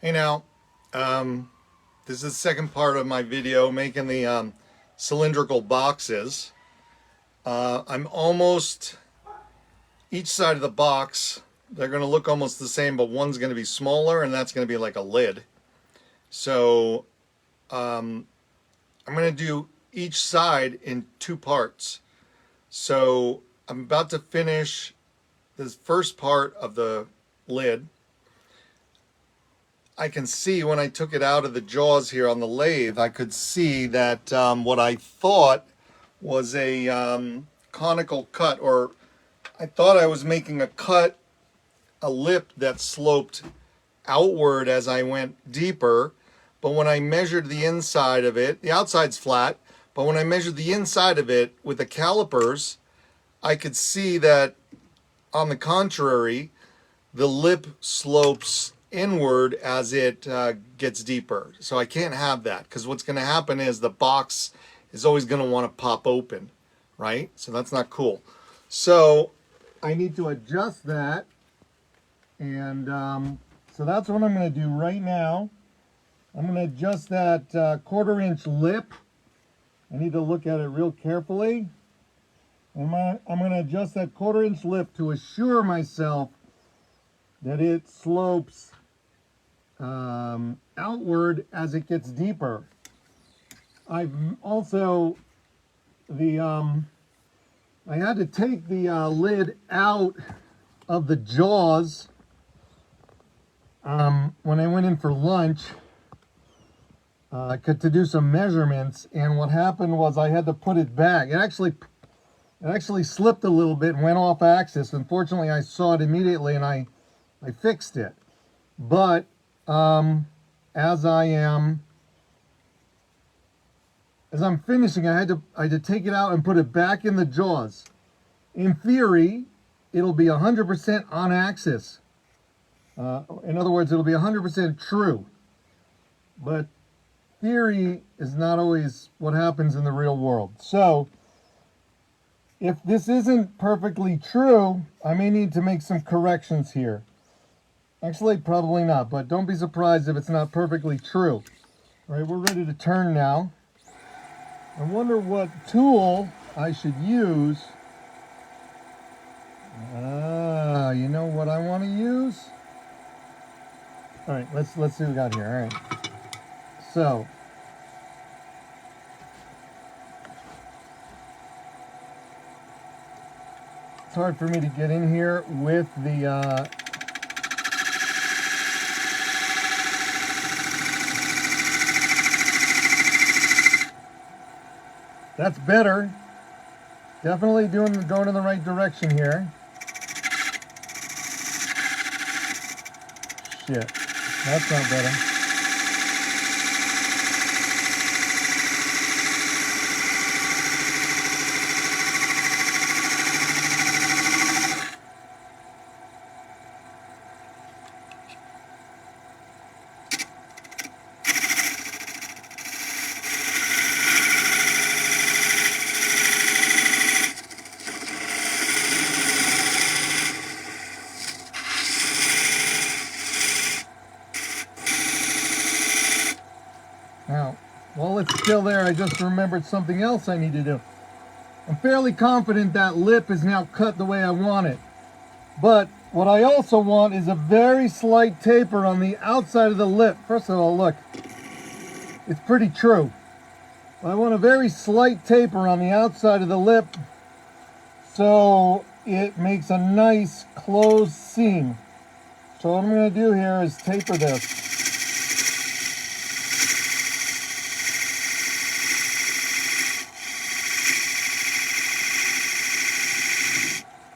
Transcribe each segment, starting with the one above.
Hey now, this is the second part of my video making the cylindrical boxes. I'm almost, each side of the box, they're going to look almost the same, but one's going to be smaller and that's going to be like a lid. So I'm going to do each side in two parts. So I'm about to finish this first part of the lid. I can see when I took it out of the jaws here on the lathe, I could see that what I thought was a conical cut, or I thought I was making a cut, a lip that sloped outward as I went deeper. But when I measured the inside of it, the outside's flat, but when I measured the inside of it with the calipers, I could see that on the contrary, the lip slopes inward as it gets deeper. So I can't have that, because what's going to happen is the box is always going to want to pop open, right? So that's not cool. So I need to adjust that, and so that's what I'm going to do right now. I'm going to adjust that 1/4 inch lip. I need to look at it real carefully. And I'm going to adjust that 1/4 inch lip to assure myself that it slopes outward as it gets deeper. I've also, I had to take the lid out of the jaws when I went in for lunch to do some measurements, and what happened was I had to put it back. It actually slipped a little bit and went off axis. Unfortunately, I saw it immediately and I fixed it. But as I'm finishing, I had to take it out and put it back in the jaws. In theory, it'll be 100% on axis. In other words, it'll be 100% true. But theory is not always what happens in the real world. So if this isn't perfectly true, I may need to make some corrections here. Actually, probably not, but don't be surprised if it's not perfectly true. All right, we're ready to turn now. I wonder what tool I should use. You know what I want to use? All right, let's see what we got here. All right. So, it's hard for me to get in here with the that's better. Definitely going in the right direction here. Shit, that's not better. Now, while it's still there, I just remembered something else I need to do. I'm fairly confident that lip is now cut the way I want it. But what I also want is a very slight taper on the outside of the lip. First of all, look, it's pretty true. But I want a very slight taper on the outside of the lip so it makes a nice closed seam. So what I'm going to do here is taper this.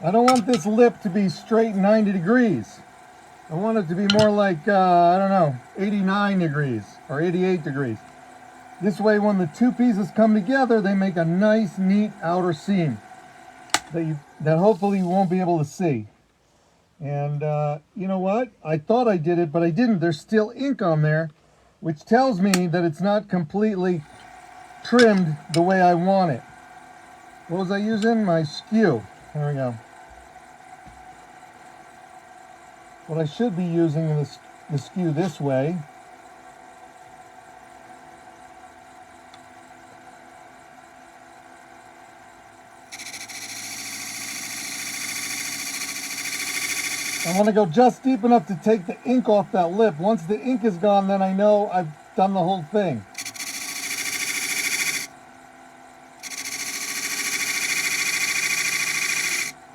I don't want this lip to be straight 90 degrees. I want it to be more like, I don't know, 89 degrees or 88 degrees. This way, when the two pieces come together, they make a nice, neat outer seam that hopefully you won't be able to see. And you know what? I thought I did it, but I didn't. There's still ink on there, which tells me that it's not completely trimmed the way I want it. What was I using? My skew. There we go. What I should be using in this the skew this way. I want to go just deep enough to take the ink off that lip. Once the ink is gone, then I know I've done the whole thing.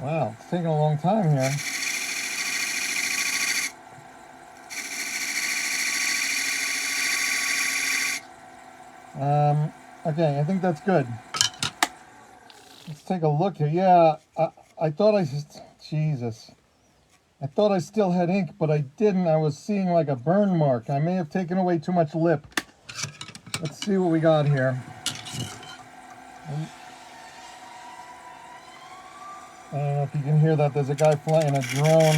Wow, it's taking a long time here. Okay, I think that's good. Let's take a look here. Yeah, I thought Jesus. I thought I still had ink, but I didn't. I was seeing like a burn mark. I may have taken away too much lip. Let's see what we got here. I don't know if you can hear that. There's a guy flying a drone.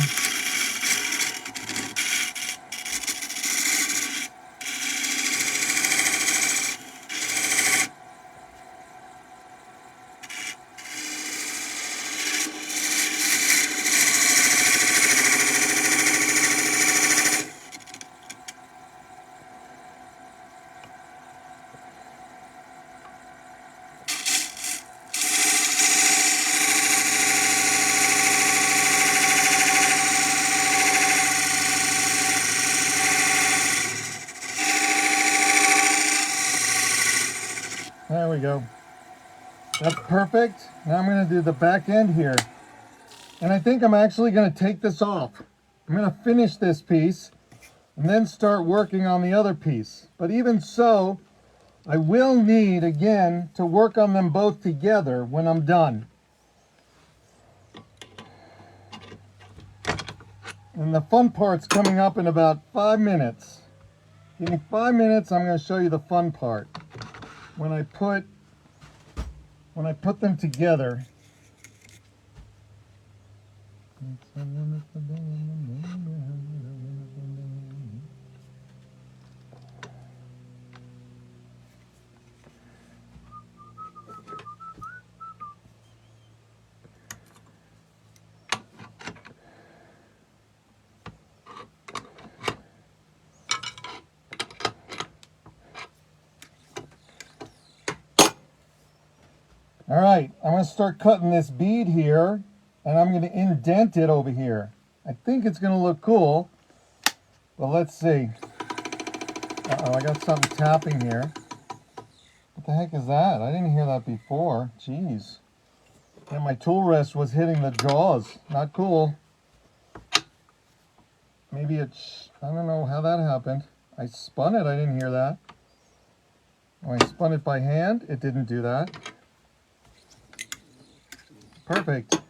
There we go. That's perfect. Now I'm going to do the back end here. And I think I'm actually going to take this off. I'm going to finish this piece and then start working on the other piece. But even so, I will need, again, to work on them both together when I'm done. And the fun part's coming up in about 5 minutes. Give me 5 minutes, I'm going to show you the fun part. When I put them together. All right, I'm going to start cutting this bead here, and I'm going to indent it over here. I think it's going to look cool, but let's see. Uh-oh, I got something tapping here. What the heck is that? I didn't hear that before. Jeez. And my tool rest was hitting the jaws. Not cool. Maybe it's, I don't know how that happened. I spun it, I didn't hear that. When I spun it by hand, it didn't do that. Perfect.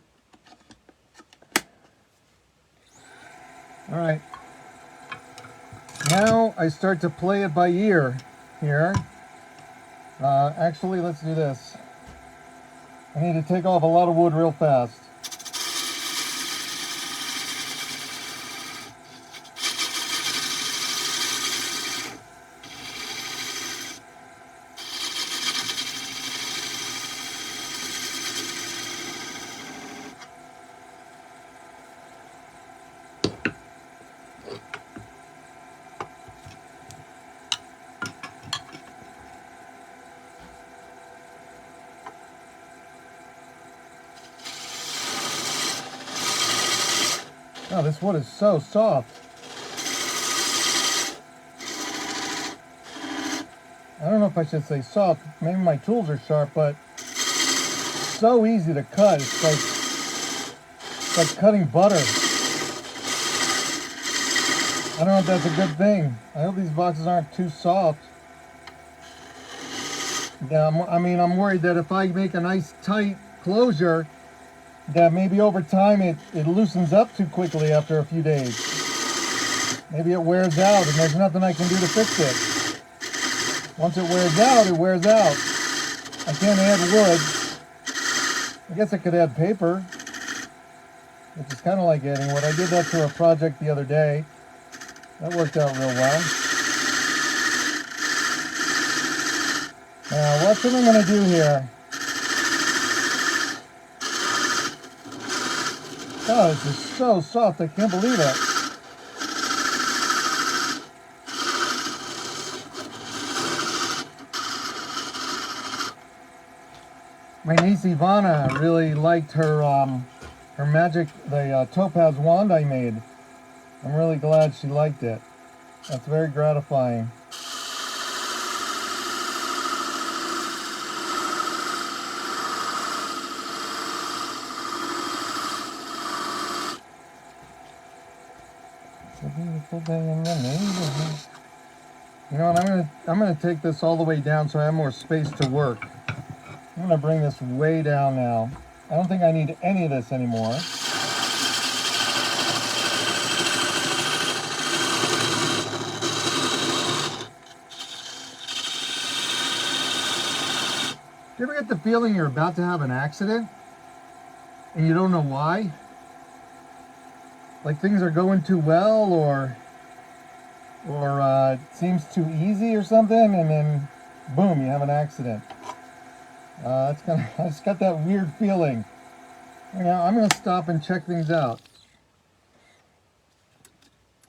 All right. Now I start to play it by ear here. Actually, let's do this. I need to take off a lot of wood real fast. Oh, this wood is so soft. I don't know if I should say soft. Maybe my tools are sharp, but so easy to cut. It's like cutting butter. I don't know if that's a good thing. I hope these boxes aren't too soft. Yeah, I'm worried that if I make a nice tight closure, that maybe over time it loosens up too quickly after a few days. Maybe it wears out and there's nothing I can do to fix it. Once it wears out, it wears out. I can't add wood. I guess I could add paper, which is kind of like adding wood. I did that to a project the other day. That worked out real well. Now, what am I going to do here? Oh, this is so soft, I can't believe it. My niece Ivana really liked her magic, the topaz wand I made. I'm really glad she liked it. That's very gratifying. You know what? I'm gonna take this all the way down so I have more space to work. I'm gonna bring this way down now. I don't think I need any of this anymore. Do you ever get the feeling you're about to have an accident and you don't know why? Like things are going too well, or it seems too easy or something, and then boom, you have an accident. That's kind of, I just got that weird feeling. You know, I'm gonna stop and check things out.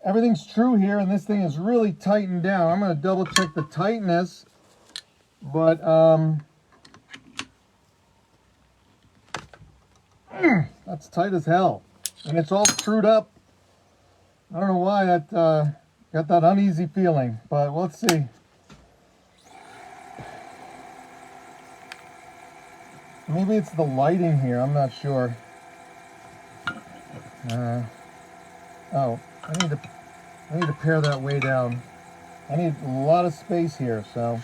Everything's true here, and this thing is really tightened down. I'm gonna double check the tightness, but that's tight as hell, and it's all screwed up. I don't know why that got that uneasy feeling, but let's see. Maybe it's the lighting here, I'm not sure. Oh, I need to pare that way down. I need a lot of space here, so.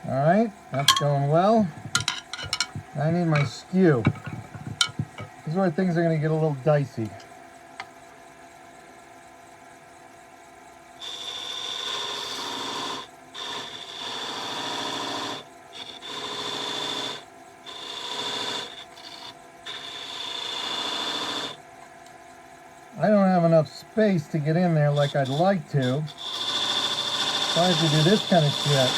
Alright, that's going well. I need my skew. This is where things are going to get a little dicey. I don't have enough space to get in there like I'd like to. So I have to do this kind of shit,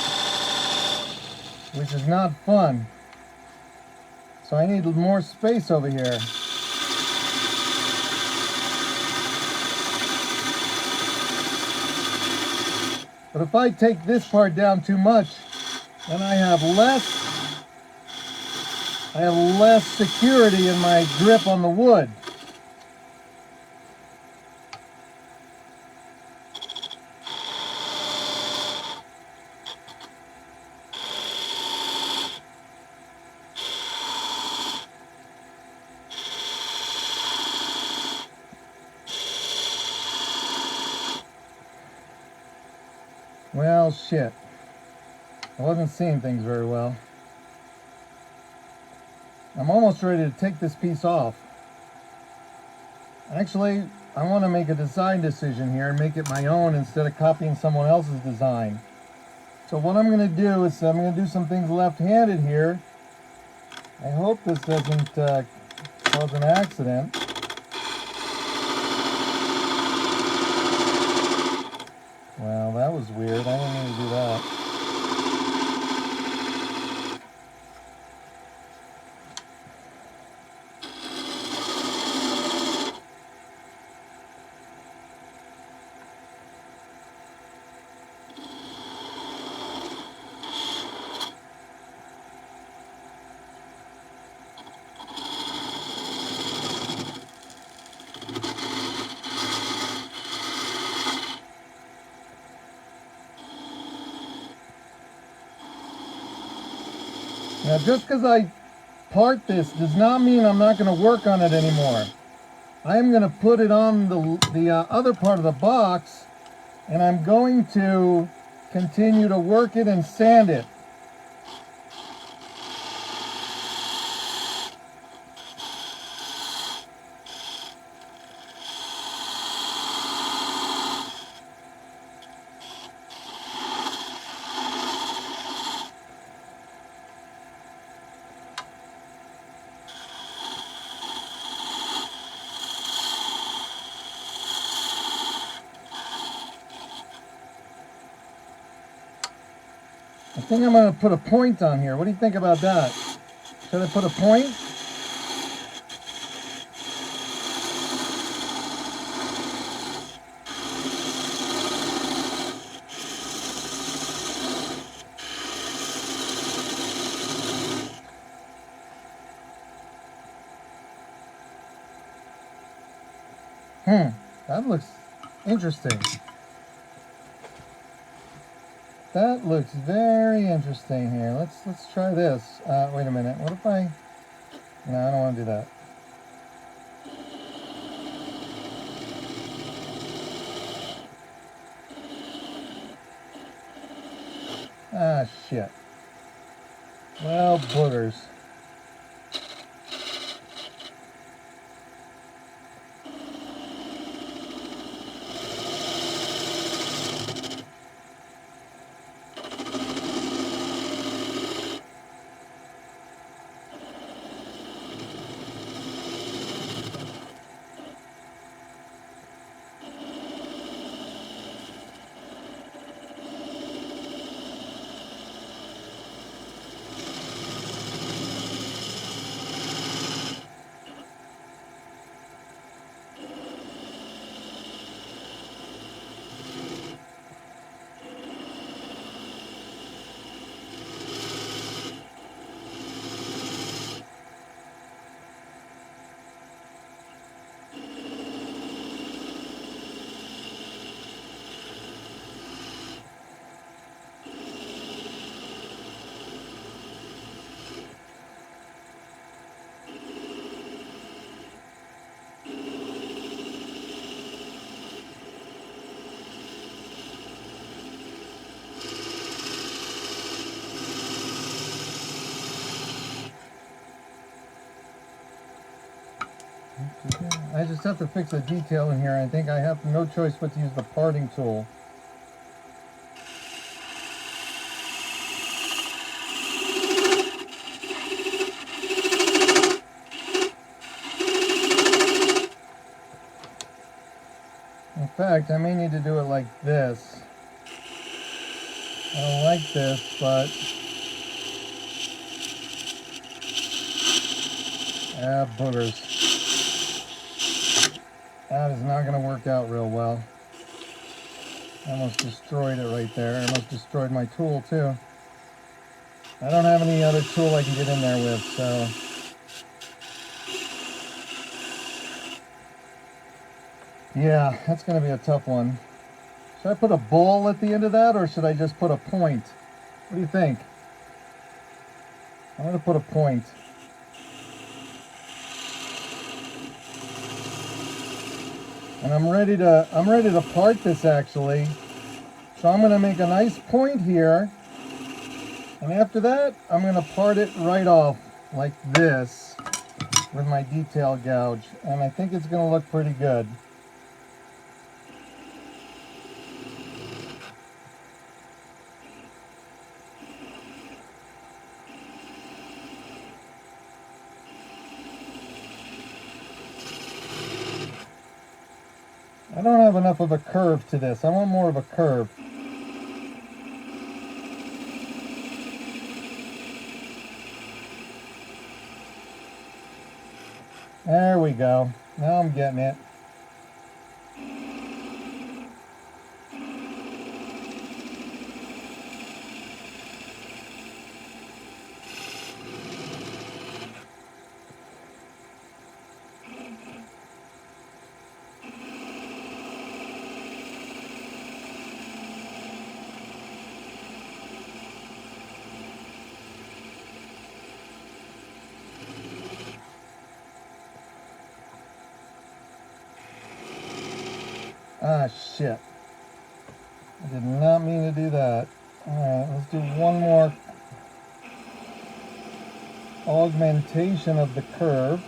which is not fun. So I need more space over here. But if I take this part down too much, then I have less security in my grip on the wood. Well, shit. I wasn't seeing things very well. I'm almost ready to take this piece off. Actually, I want to make a design decision here and make it my own instead of copying someone else's design. So what I'm going to do is I'm going to do some things left-handed here. I hope this doesn't cause an accident. Well, that was weird. I didn't mean to do that. Now, just because I part this does not mean I'm not going to work on it anymore. I'm going to put it on the other part of the box, and I'm going to continue to work it and sand it. I think I'm going to put a point on here. What do you think about that? Should I put a point? That looks interesting. That looks very interesting here. Let's try this. Wait a minute. What if I... No, I don't want to do that. Ah, shit. Well, boogers. I just have to fix a detail in here. I think I have no choice but to use the parting tool. In fact, I may need to do it like this. I don't like this, but... Ah, boogers. That is not going to work out real well. I almost destroyed it right there. I almost destroyed my tool too. I don't have any other tool I can get in there with, so... Yeah, that's going to be a tough one. Should I put a ball at the end of that, or should I just put a point? What do you think? I'm going to put a point. And I'm ready to part this actually. So I'm going to make a nice point here. And after that, I'm going to part it right off like this with my detail gouge. And I think it's going to look pretty good. I don't have enough of a curve to this. I want more of a curve. There we go. Now I'm getting it. Ah, shit. I did not mean to do that. Alright, let's do one more augmentation of the curve.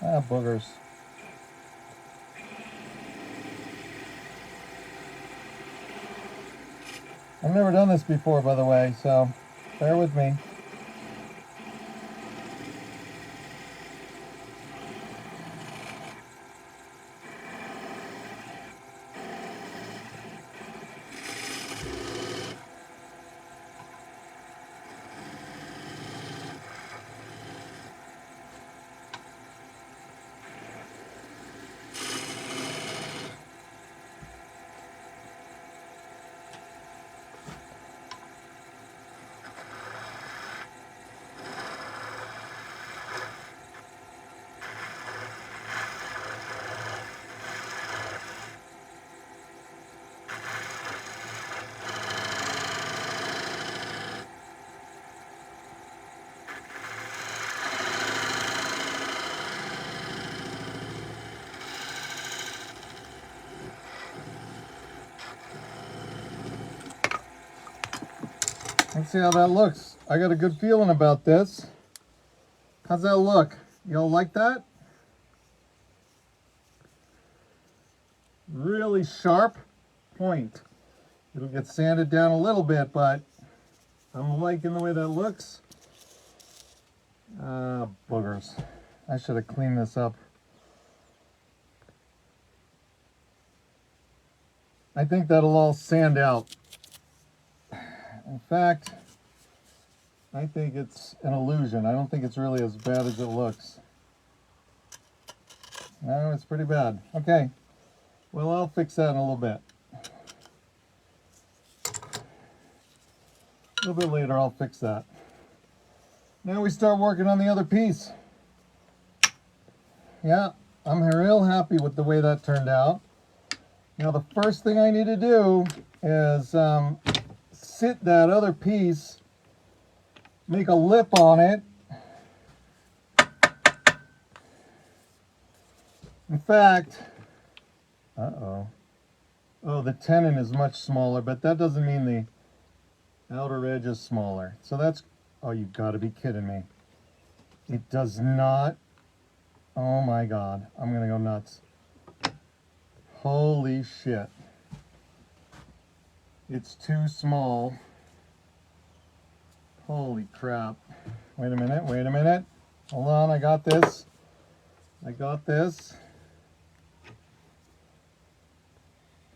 Ah, boogers. I've never done this before, by the way, so Bear with me. Let's see how that looks. I got a good feeling about this. How's that look? Y'all like that? Really sharp point. It'll get sanded down a little bit, but I'm liking the way that looks. Boogers. I should have cleaned this up. I think that'll all sand out. In fact, I think it's an illusion. I don't think it's really as bad as it looks. No, it's pretty bad. Okay, well, I'll fix that in a little bit. A little bit later, I'll fix that. Now we start working on the other piece. Yeah, I'm real happy with the way that turned out. Now the first thing I need to do is sit that other piece, make a lip on it. In fact, oh, the tenon is much smaller, but that doesn't mean the outer edge is smaller. So that's, oh, you've got to be kidding me. It does not, oh my God, I'm gonna go nuts. Holy shit. It's too small. Holy crap. Wait a minute, wait a minute. Hold on, I got this. I got this.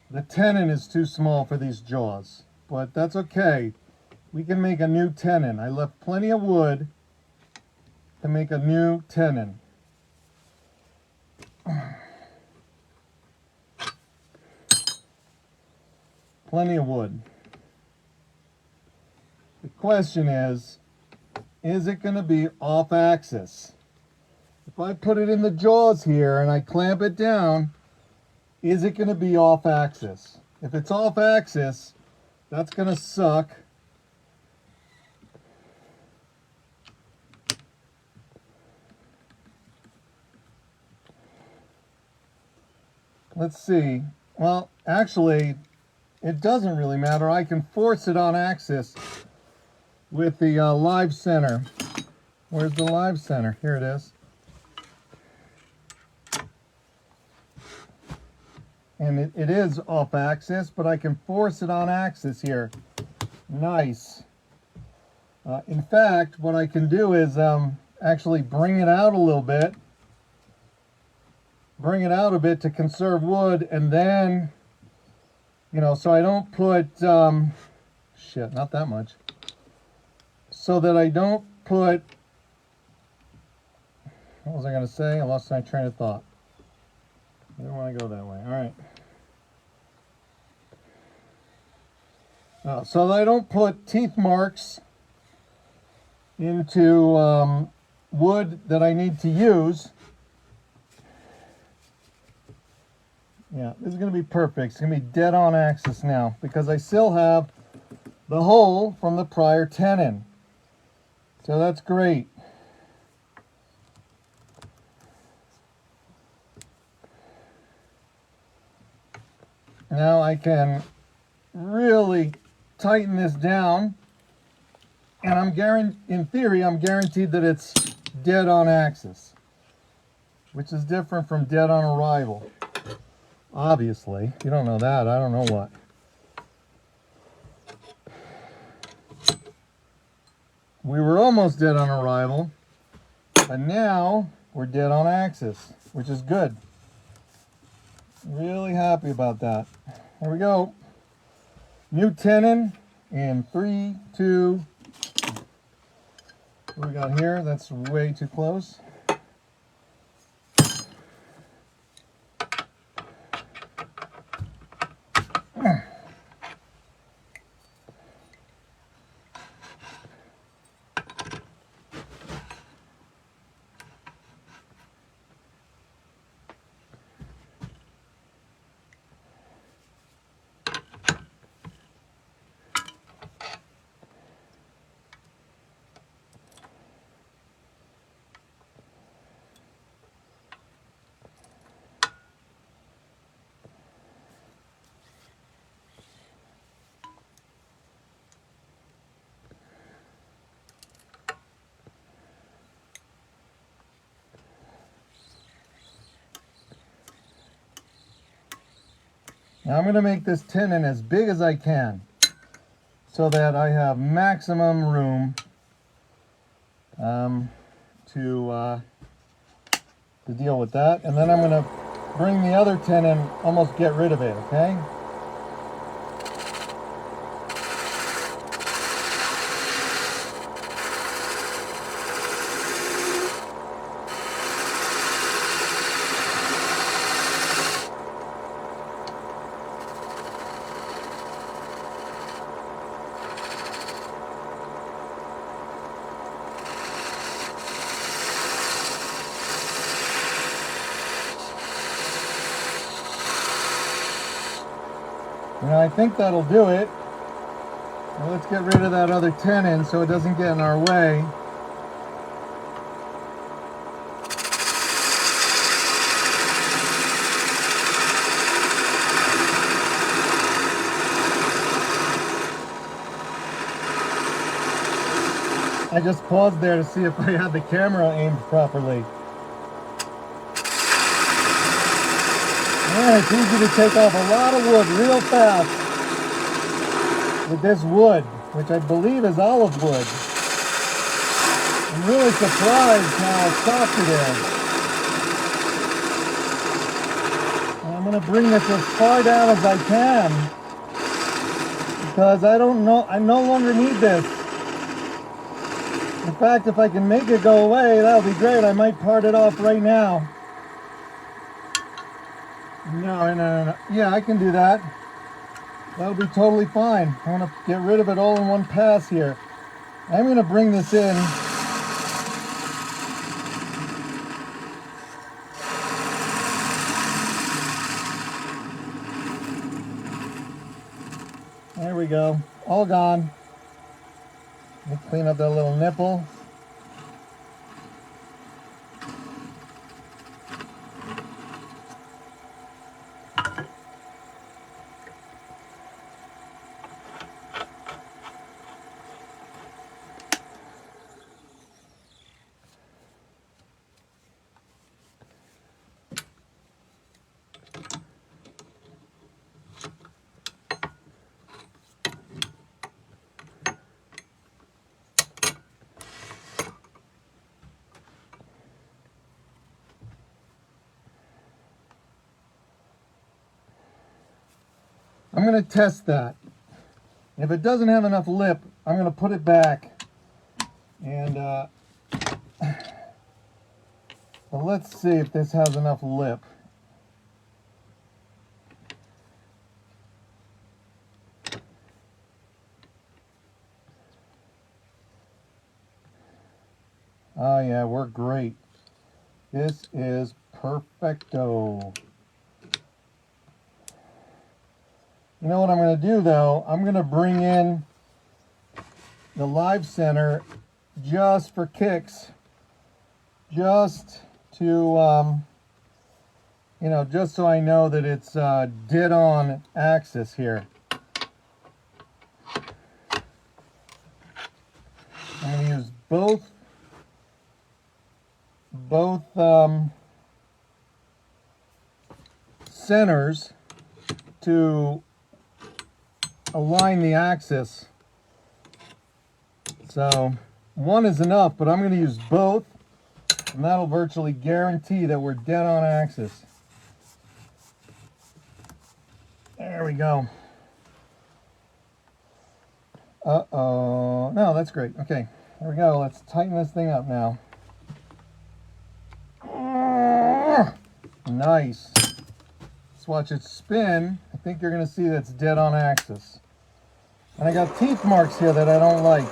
The tenon is too small for these jaws, but that's okay. We can make a new tenon. I left plenty of wood to make a new tenon. Plenty of wood. The question is it going to be off axis? If I put it in the jaws here and I clamp it down, is it going to be off axis? If it's off axis, that's going to suck. Let's see. Well, actually, it doesn't really matter. I can force it on axis with the live center. Where's the live center? Here it is. And it is off axis, but I can force it on axis here. Nice. In fact, what I can do is actually bring it out a little bit. Bring it out a bit to conserve wood, and then, you know, so I don't put, shit, not that much. So that I don't put, what was I going to say? I lost my train of thought. I didn't want to go that way. All right. So that I don't put teeth marks into wood that I need to use. Yeah, this is going to be perfect. It's going to be dead on axis now because I still have the hole from the prior tenon. So that's great. Now I can really tighten this down, and in theory, I'm guaranteed that it's dead on axis, which is different from dead on arrival. Obviously, if you don't know that, I don't know what. we were almost dead on arrival, but now we're dead on axis, which is good. Really happy about that. There we go. New tenon in 3, 2. What we got here? That's way too close. Now I'm going to make this tenon as big as I can so that I have maximum room to deal with that. And then I'm going to bring the other tenon, almost get rid of it, okay? And I think that'll do it. Now let's get rid of that other tenon so it doesn't get in our way. I just paused there to see if I had the camera aimed properly. Yeah, it's easy to take off a lot of wood real fast with this wood, which I believe is olive wood. I'm really surprised how soft it is. And I'm going to bring this as far down as I can because I no longer need this. In fact, if I can make it go away, that'll be great. I might part it off right now. No. Yeah, I can do that. That'll be totally fine. I'm going to get rid of it all in one pass here. I'm going to bring this in. There we go. All gone. Let me clean up that little nipple. I'm going to test that. If it doesn't have enough lip, I'm going to put it back. And well, let's see if this has enough lip. Oh yeah, we're great. This is perfecto. You know what I'm going to do though? I'm going to bring in the live center just for kicks. Just to, just so I know that it's dead on axis here. I'm going to use both centers to align the axis. So one is enough, but I'm going to use both, and that'll virtually guarantee that we're dead on axis. There we go. Uh-oh. No, that's great. Okay, there we go. Let's tighten this thing up now. Nice. Let's watch it spin. I think you're going to see that's dead on axis. And I got teeth marks here that I don't like.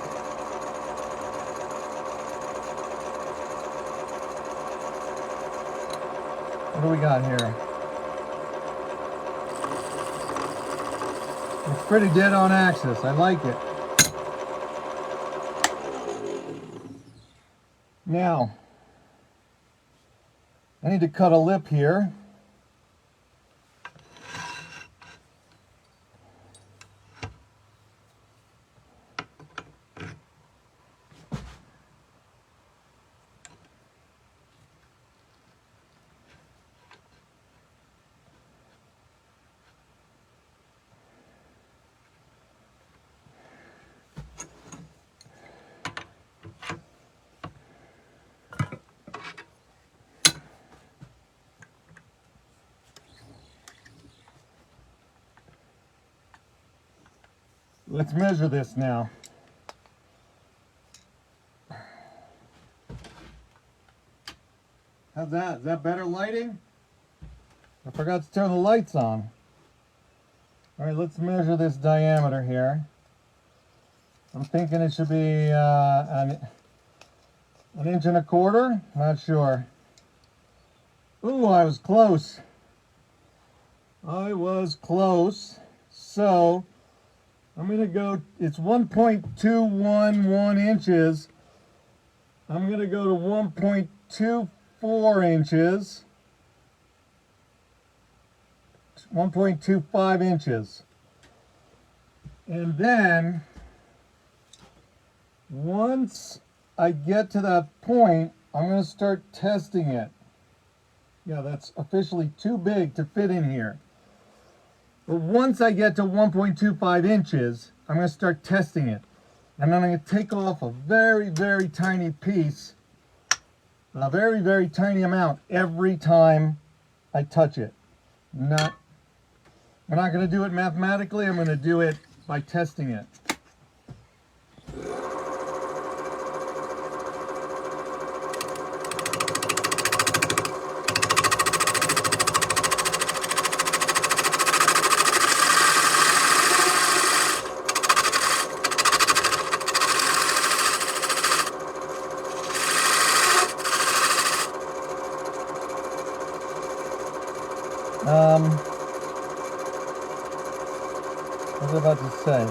What do we got here? It's pretty dead on axis. I like it. Now, I need to cut a lip here. Let's measure this now. How's that? Is that better lighting? I forgot to turn the lights on. All right, let's measure this diameter here. I'm thinking it should be an 1.25 inches. Not sure. Ooh, I was close. I was close. So I'm going to go, it's 1.211 inches. I'm going to go to 1.24 inches. 1.25 inches. And then, once I get to that point, I'm going to start testing it. Yeah, that's officially too big to fit in here. But once I get to 1.25 inches, I'm going to start testing it. And then I'm going to take off a very, very tiny piece, a very, very tiny amount every time I touch it. I'm not going to do it mathematically, I'm going to do it by testing it. What was I about to say?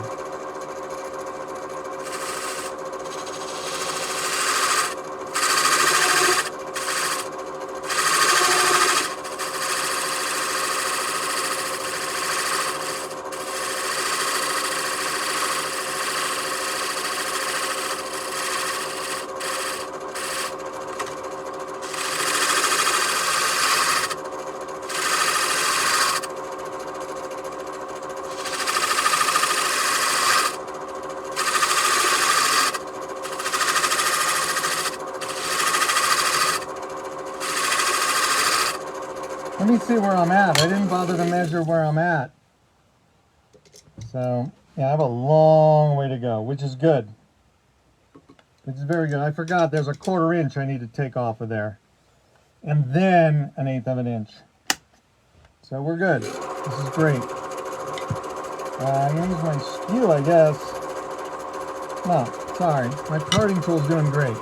Let me see where I'm at. I didn't bother to measure where I'm at. So, yeah, I have a long way to go, which is good. Which is very good. I forgot there's a 1/4 inch I need to take off of there. And then 1/8 inch. So we're good. This is great. I'm going to use my skew, I guess. No, sorry. My parting tool's doing great.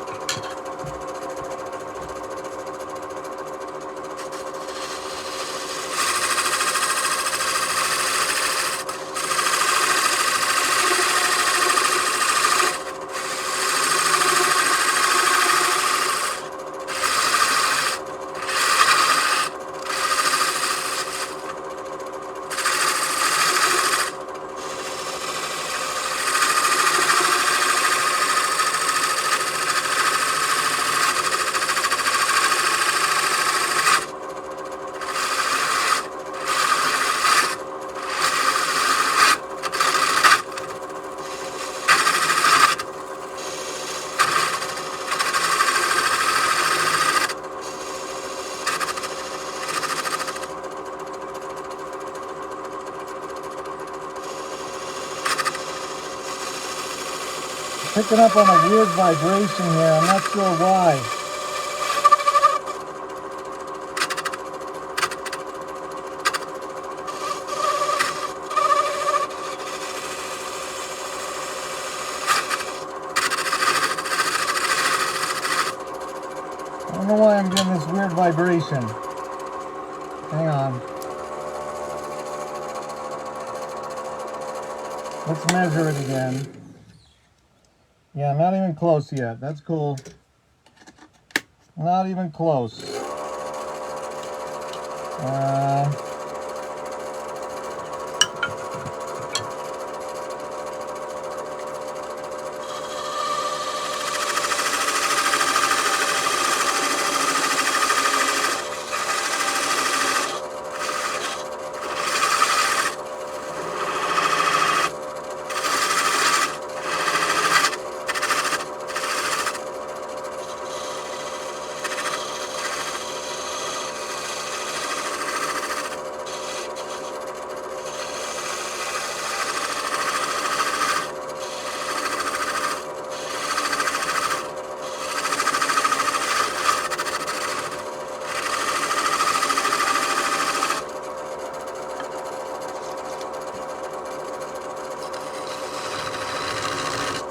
picking up on a weird vibration here. I'm not sure why. I don't know why I'm getting this weird vibration. Hang on. Let's measure it again. Yeah, not even close yet. That's cool. Not even close.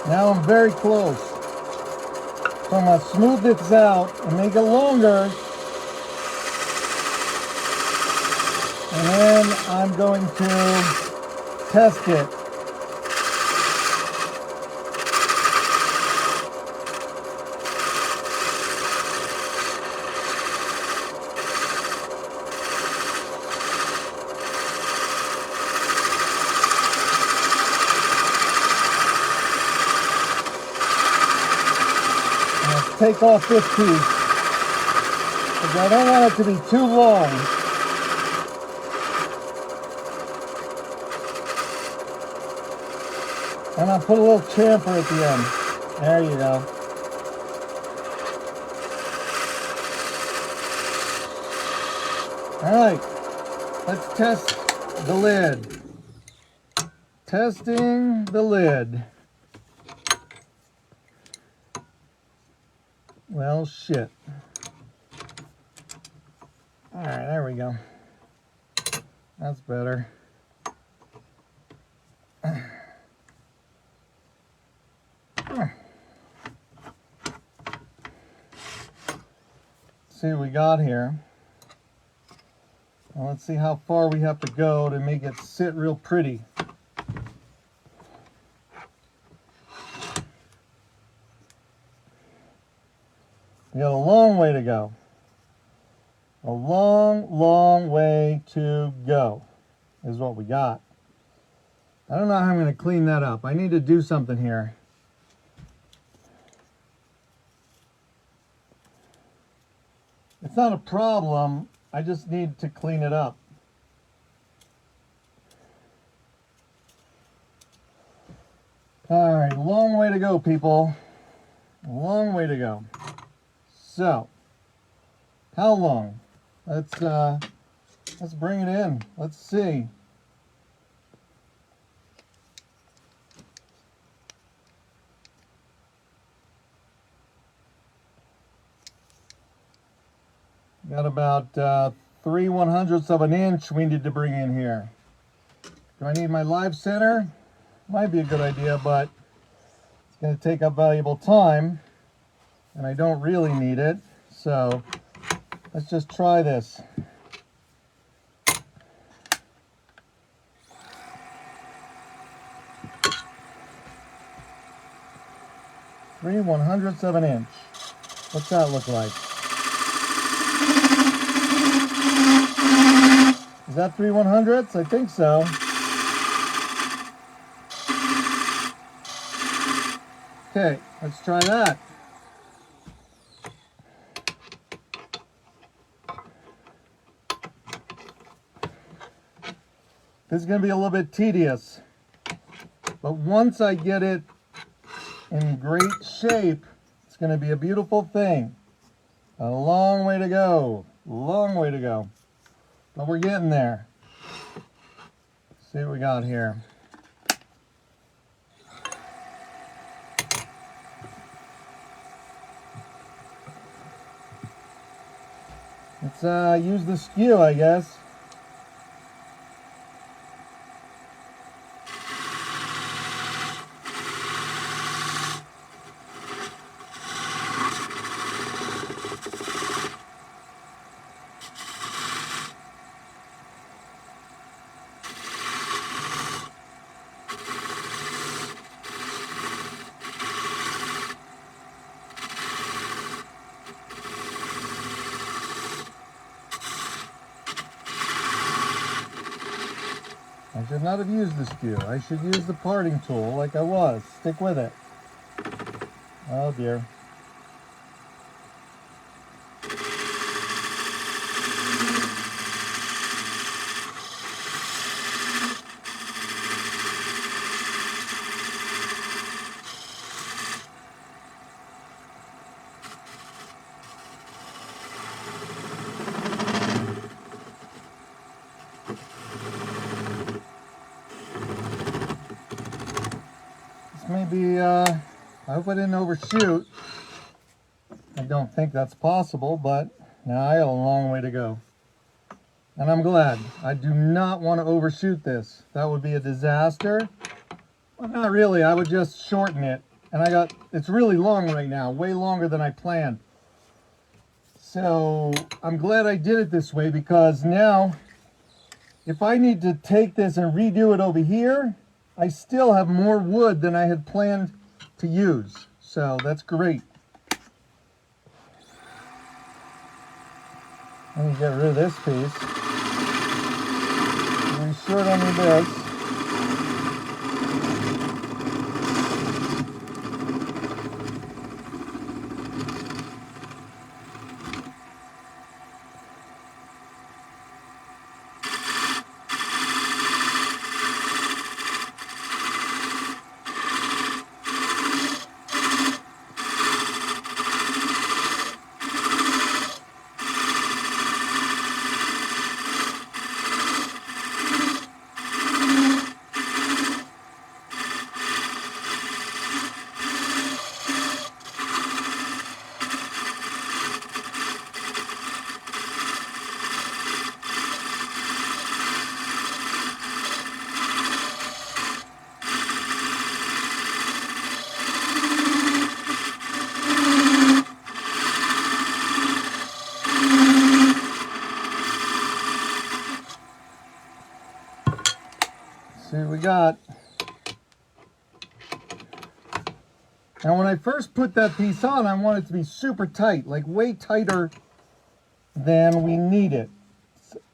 Now I'm very close. So I'm going to smooth this out and make it longer. And then I'm going to test it. Take off this piece because I don't want it to be too long. And I'll put a little chamfer at the end. There you go. Alright, let's test the lid. Testing the lid. Well, shit. All right, there we go. That's better. See what we got here. Well, let's see how far we have to go to make it sit real pretty. We got a long way to go. A long, long way to go is what we got. I don't know how I'm going to clean that up. I need to do something here. It's not a problem. I just need to clean it up. All right, long way to go, people. A long way to go. So, how long? Let's bring it in. Let's see. Got about 3/100ths of an inch we need to bring in here. Do I need my live center? Might be a good idea, but it's going to take up valuable time, and I don't really need it. So let's just try this. Three 1/100ths of an inch. What's that look like? Is that 3/100ths? I think so. Okay, let's try that. This is going to be a little bit tedious, but once I get it in great shape, it's going to be a beautiful thing. A long way to go. Long way to go. But we're getting there. Let's see what we got here. Let's use the skew, I guess. I should not have used the skew. I should use the parting tool like I was. Stick with it. Oh dear. This may be, I hope I didn't overshoot. I don't think that's possible, but now I have a long way to go. And I'm glad. I do not want to overshoot this. That would be a disaster. Well, not really. I would just shorten it. And it's really long right now, way longer than I planned. So I'm glad I did it this way, because now if I need to take this and redo it over here, I still have more wood than I had planned to use. So that's great. Let me get rid of this piece. We sure don't need this. See what we got. Now when I first put that piece on, I want it to be super tight, like way tighter than we need it.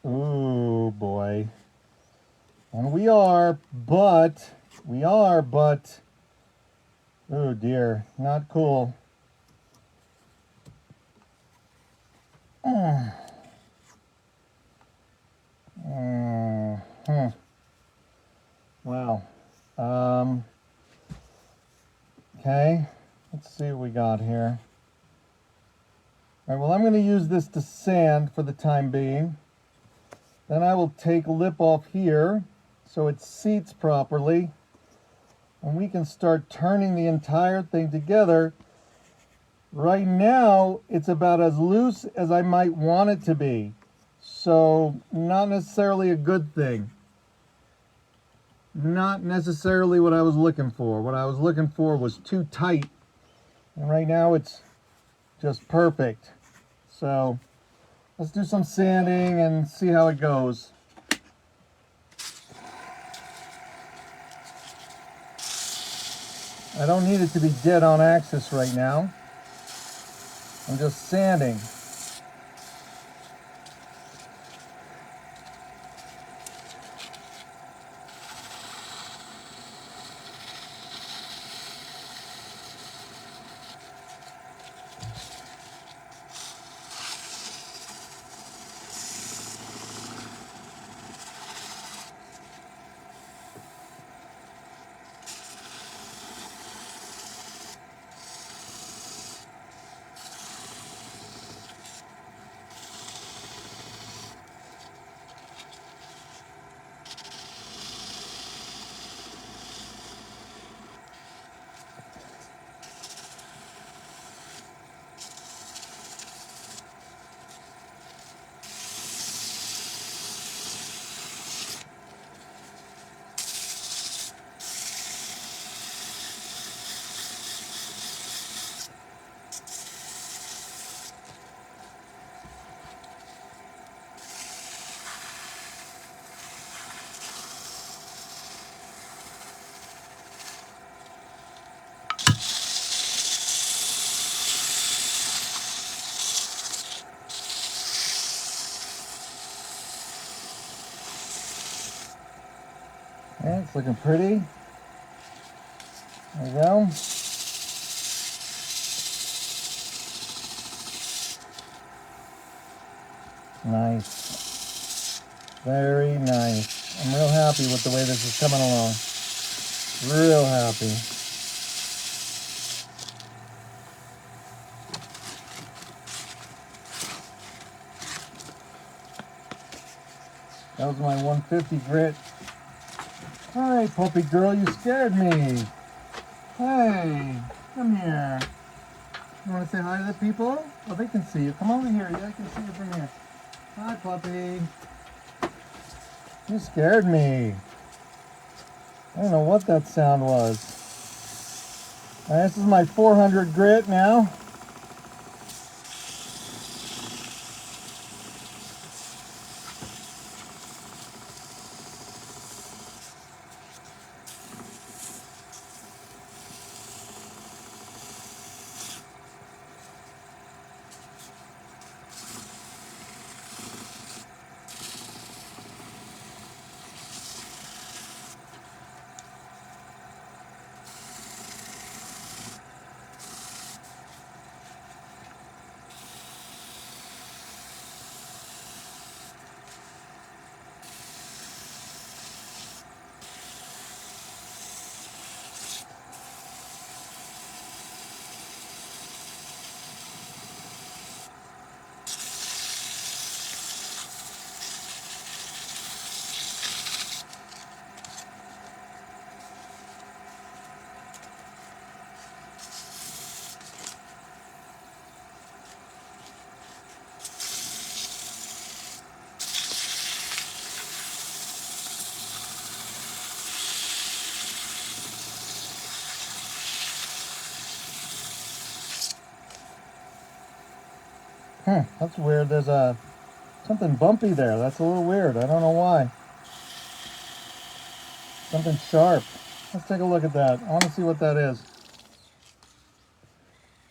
Oh boy. And we are, but, oh dear, not cool. Wow. Okay, let's see what we got here. All right, well, I'm going to use this to sand for the time being. Then I will take lip off here so it seats properly. And we can start turning the entire thing together. Right now, it's about as loose as I might want it to be. So, not necessarily a good thing. Not necessarily what I was looking for. What I was looking for was too tight. And right now it's just perfect. So let's do some sanding and see how it goes. I don't need it to be dead on axis right now. I'm just sanding. Okay, it's looking pretty. There we go. Nice. Very nice. I'm real happy with the way this is coming along. Real happy. That was my 150 grit. Hi, puppy girl, you scared me. Hey, come here. You want to say hi to the people? Oh, they can see you. Come over here. Yeah, I can see you from here. Hi, puppy. You scared me. I don't know what that sound was. All right, this is my 400 grit now. That's weird. There's something bumpy there. That's a little weird. I don't know why. Something sharp. Let's take a look at that. I want to see what that is.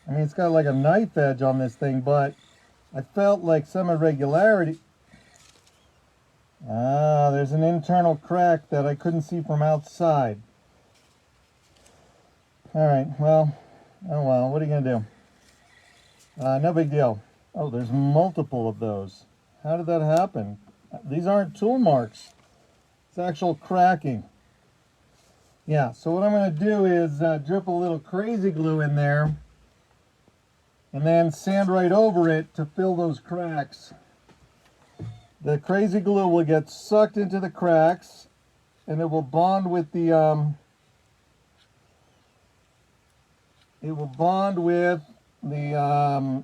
I mean, it's got like a knife edge on this thing, but I felt like some irregularity. Ah, there's an internal crack that I couldn't see from outside. All right, well, oh well, what are you gonna do? No big deal. Oh, there's multiple of those. How did that happen? These aren't tool marks. It's actual cracking. Yeah, so what I'm gonna do is drip a little crazy glue in there and then sand right over it to fill those cracks. The crazy glue will get sucked into the cracks and it will bond with the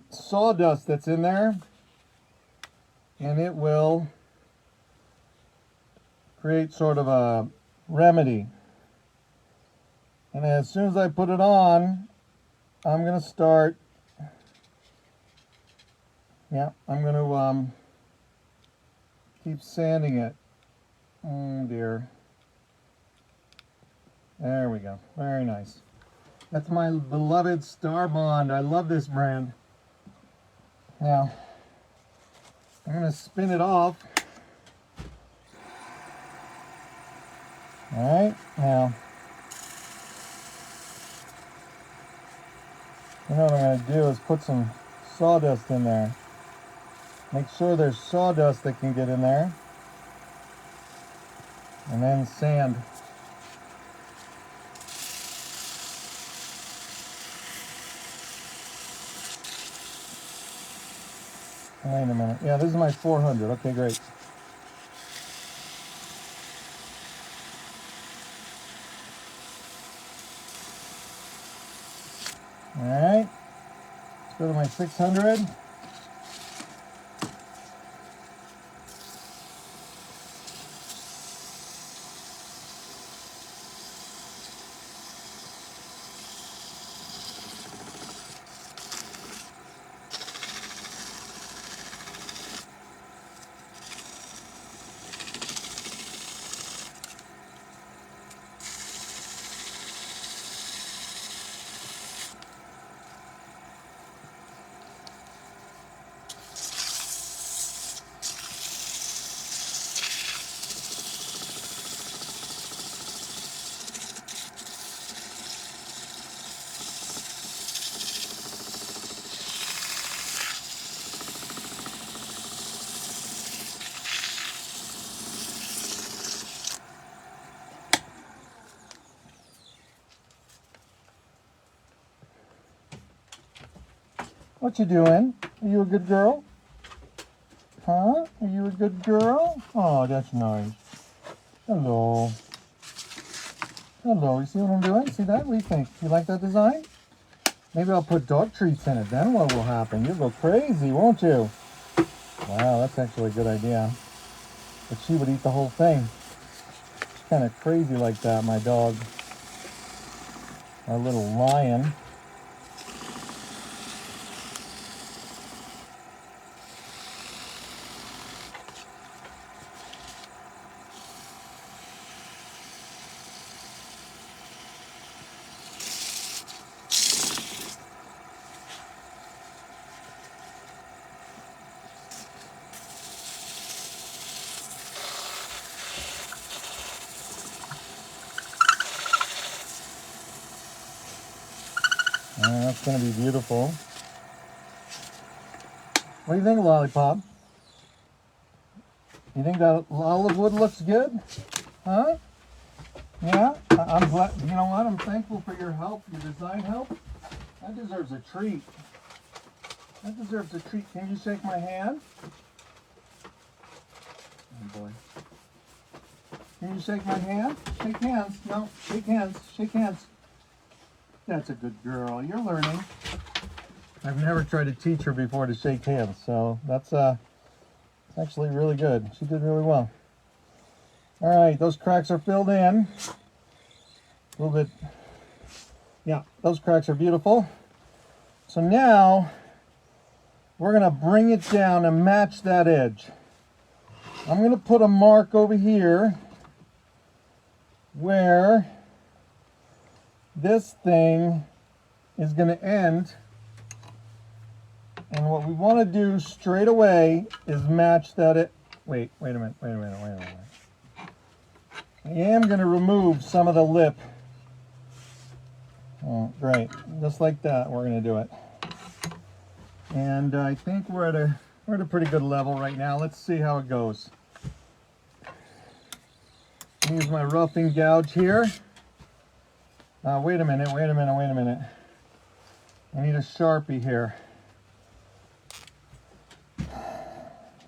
sawdust that's in there, and it will create sort of a remedy. And as soon as I put it on, I'm going to start, I'm going to keep sanding it. Oh dear. There we go. Very nice. That's my beloved Star Bond. I love this brand. Now, I'm going to spin it off. Alright, now, you know what I'm going to do is put some sawdust in there. Make sure there's sawdust that can get in there. And then sand. Wait a minute. Yeah, this is my 400. Okay, great. Alright. Let's go to my 600. What you doing? Are you a good girl? Huh? Are you a good girl? Oh, that's nice. Hello. Hello, you see what I'm doing? See that? What do you think? You like that design? Maybe I'll put dog treats in it. Then what will happen? You'll go crazy, won't you? Wow, that's actually a good idea. But she would eat the whole thing. She's kind of crazy like that, my dog. Our little lion. That's going to be beautiful. What do you think, Lollipop? You think that olive wood looks good? Huh? Yeah? I'm glad. You know what? I'm thankful for your help, your design help. That deserves a treat. That deserves a treat. Can you shake my hand? Oh boy. Can you shake my hand? Shake hands. No, shake hands. Shake hands. That's a good girl. You're learning. I've never tried to teach her before to shake hands, so that's it's actually really good. She did really well. All right, those cracks are filled in. A little bit. Yeah, those cracks are beautiful. So now we're gonna bring it down and match that edge. I'm gonna put a mark over here where this thing is gonna end. And what we want to do straight away is match that wait a minute. I am going to remove some of the lip. Oh, great. Just like that, we're going to do it. And I think we're at a pretty good level right now. Let's see how it goes. Use my roughing gouge here. Wait a minute. I need a Sharpie here.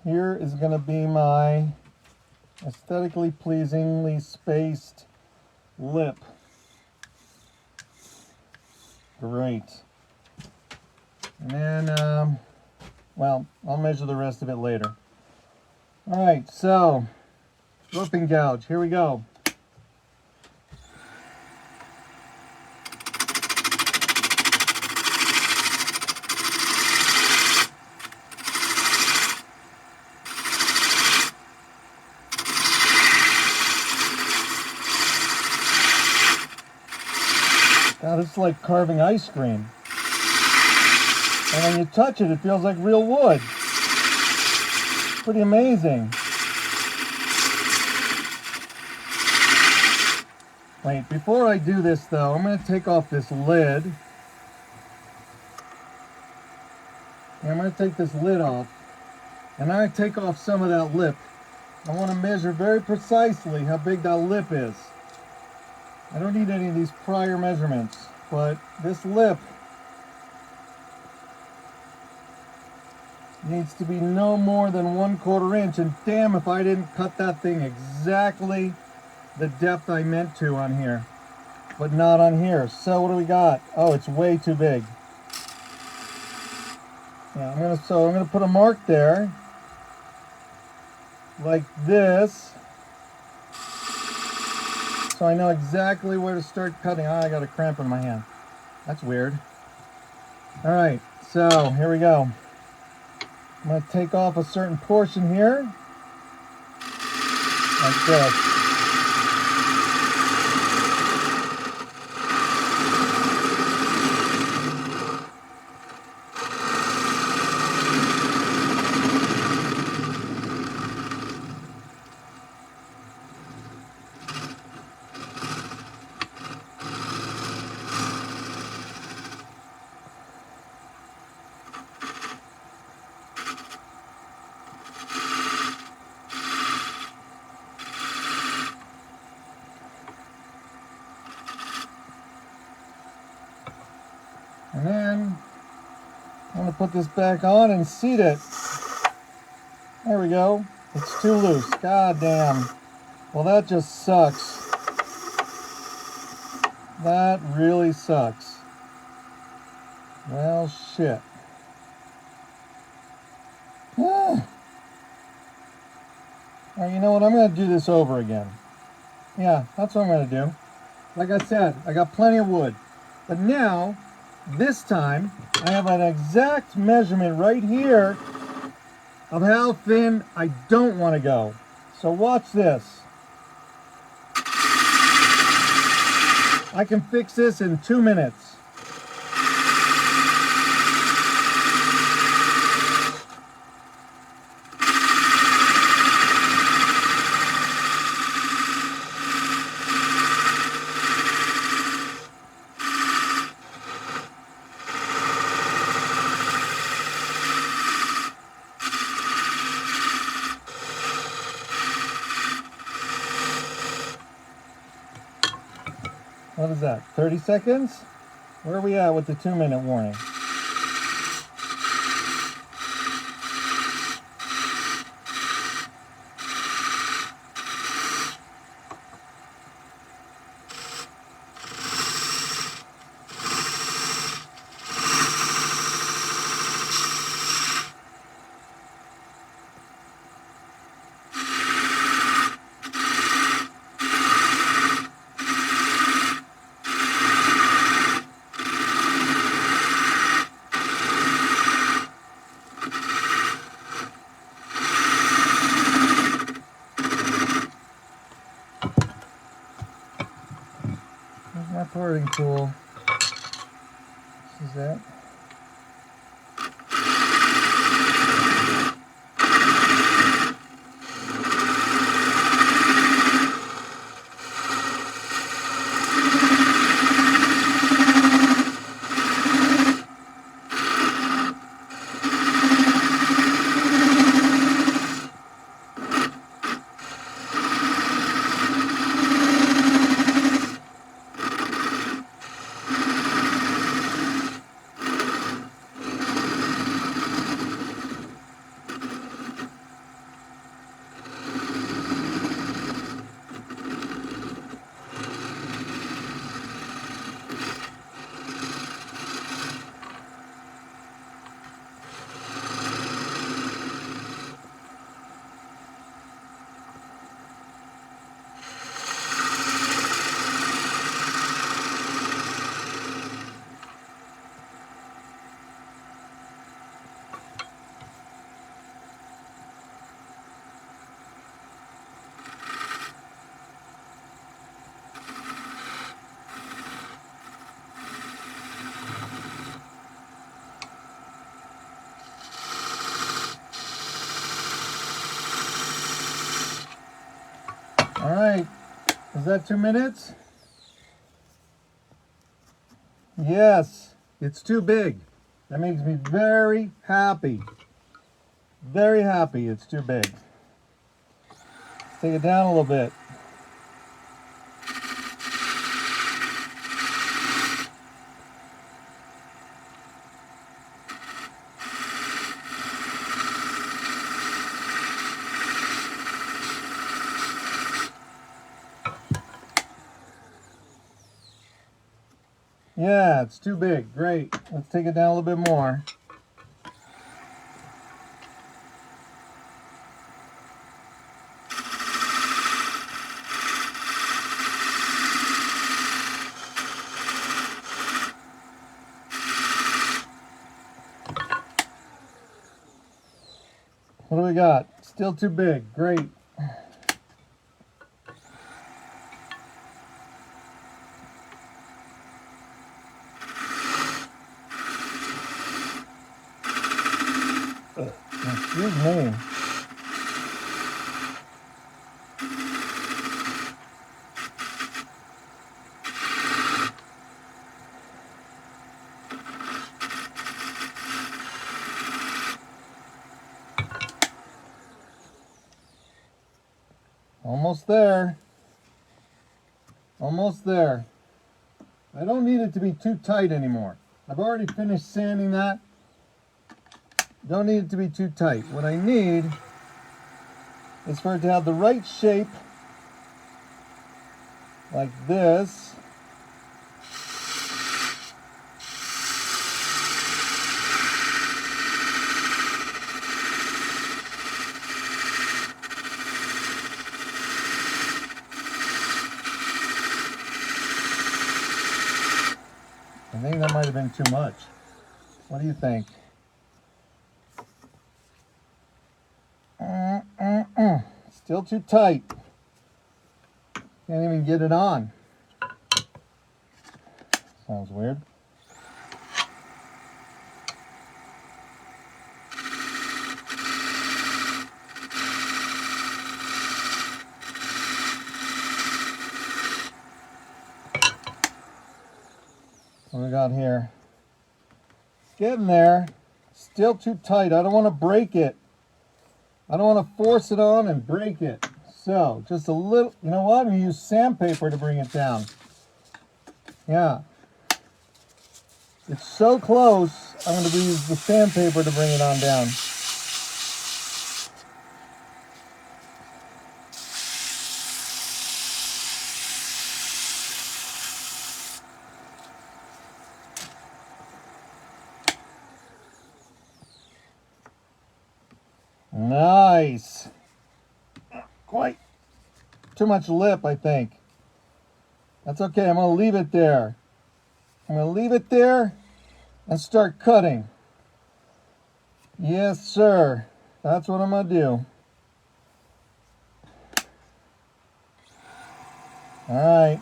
Here is going to be my aesthetically pleasingly spaced lip. Great. And then, well, I'll measure the rest of it later. All right, so roofing gouge, here we go. God, this is like carving ice cream. And when you touch it, it feels like real wood. Pretty amazing. Wait, before I do this though, I'm going to take off this lid. And I'm going to take this lid off. And I'm going to take off some of that lip. I want to measure very precisely how big that lip is. I don't need any of these prior measurements, but this lip needs to be no more than 1/4 inch, and damn if I didn't cut that thing exactly the depth I meant to on here, but not on here. So what do we got? Oh, it's way too big. Yeah, I'm gonna put a mark there, like this, so I know exactly where to start cutting. Oh, I got a cramp in my hand. That's weird. All right, so here we go. I'm going to take off a certain portion here, like this. And then I'm going to put this back on and seat it. There we go. It's too loose. God damn. Well, that just sucks. That really sucks. Well, shit. Alright, you know what? I'm going to do this over again. Yeah, that's what I'm going to do. Like I said, I got plenty of wood. But now, this time, I have an exact measurement right here of how thin I don't want to go. So watch this. I can fix this in 2 minutes. What is that, 30 seconds? Where are we at with the 2-minute warning? Here's my parting tool. This is it. All right, is that 2 minutes? Yes, it's too big. That makes me very happy. Very happy it's too big. Let's take it down a little bit. Yeah, it's too big. Great. Let's take it down a little bit more. What do we got? Still too big. Great. Excuse me. Almost there. Almost there. I don't need it to be too tight anymore. I've already finished sanding that. Don't need it to be too tight. What I need is for it to have the right shape, like this. I think that might have been too much. What do you think? Still too tight. Can't even get it on. Sounds weird. What we got here? Getting there. Still too tight. I don't want to break it. I don't want to force it on and break it. So, just a little, you know what? I'm going to use sandpaper to bring it down. Yeah. It's so close, I'm going to use the sandpaper to bring it on down. Nice. Quite too much lip, I think. That's okay. I'm going to leave it there. I'm going to leave it there and start cutting. Yes, sir. That's what I'm going to do. All right.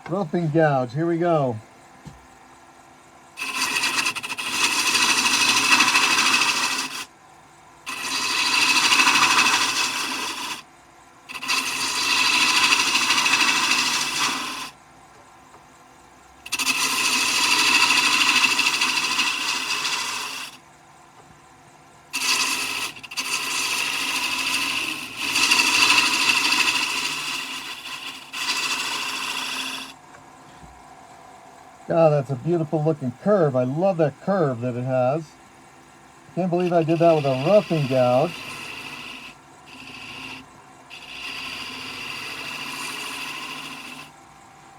Roofing gouge. Here we go. God, that's a beautiful looking curve. I love that curve that it has. Can't believe I did that with a roughing gouge.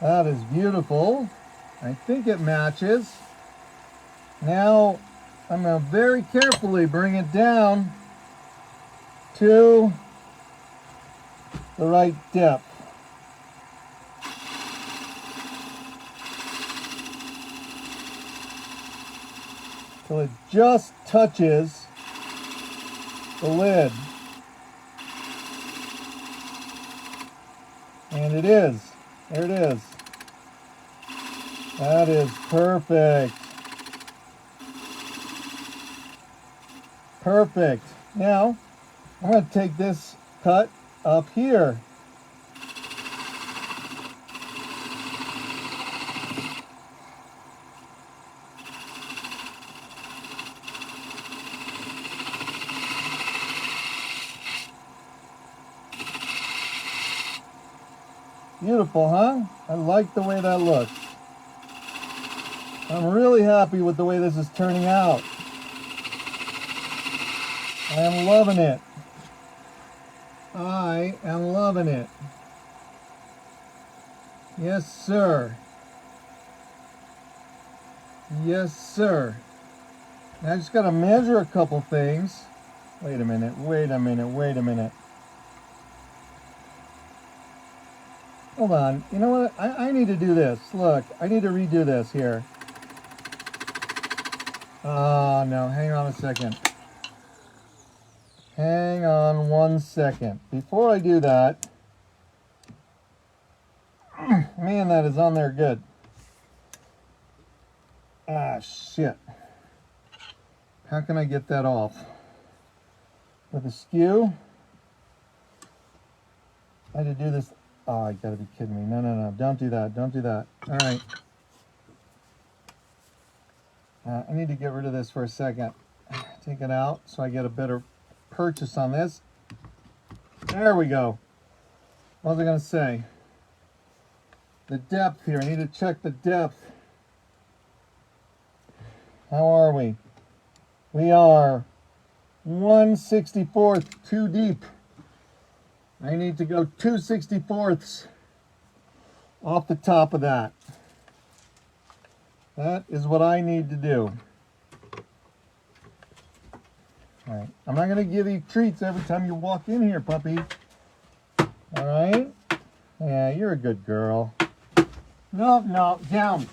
That is beautiful. I think it matches. Now I'm going to very carefully bring it down to the right depth. Till it just touches the lid. And it is. There it is. That is perfect. Perfect. Now, I'm going to take this cut up here. Beautiful, huh? I like the way that looks. I'm really happy with the way this is turning out. I am loving it. I am loving it. Yes, sir. Yes, sir. Now I just got to measure a couple things. Wait a minute, wait a minute, wait a minute. Hold on. You know what? I need to do this. Look, I need to redo this here. Oh, no. Hang on a second. Hang on 1 second. Before I do that, man, that is on there good. Ah, shit. How can I get that off? With a skew? I had to do this. Oh, you gotta be kidding me. No, no, no. Don't do that. Don't do that. All right. I need to get rid of this for a second. Take it out so I get a better purchase on this. There we go. What was I going to say? The depth here. I need to check the depth. How are we? We are 1/64 too deep. I need to go 2/64 off the top of that. That is what I need to do. All right. I'm not going to give you treats every time you walk in here, puppy. All right? Yeah, you're a good girl. No, no, down.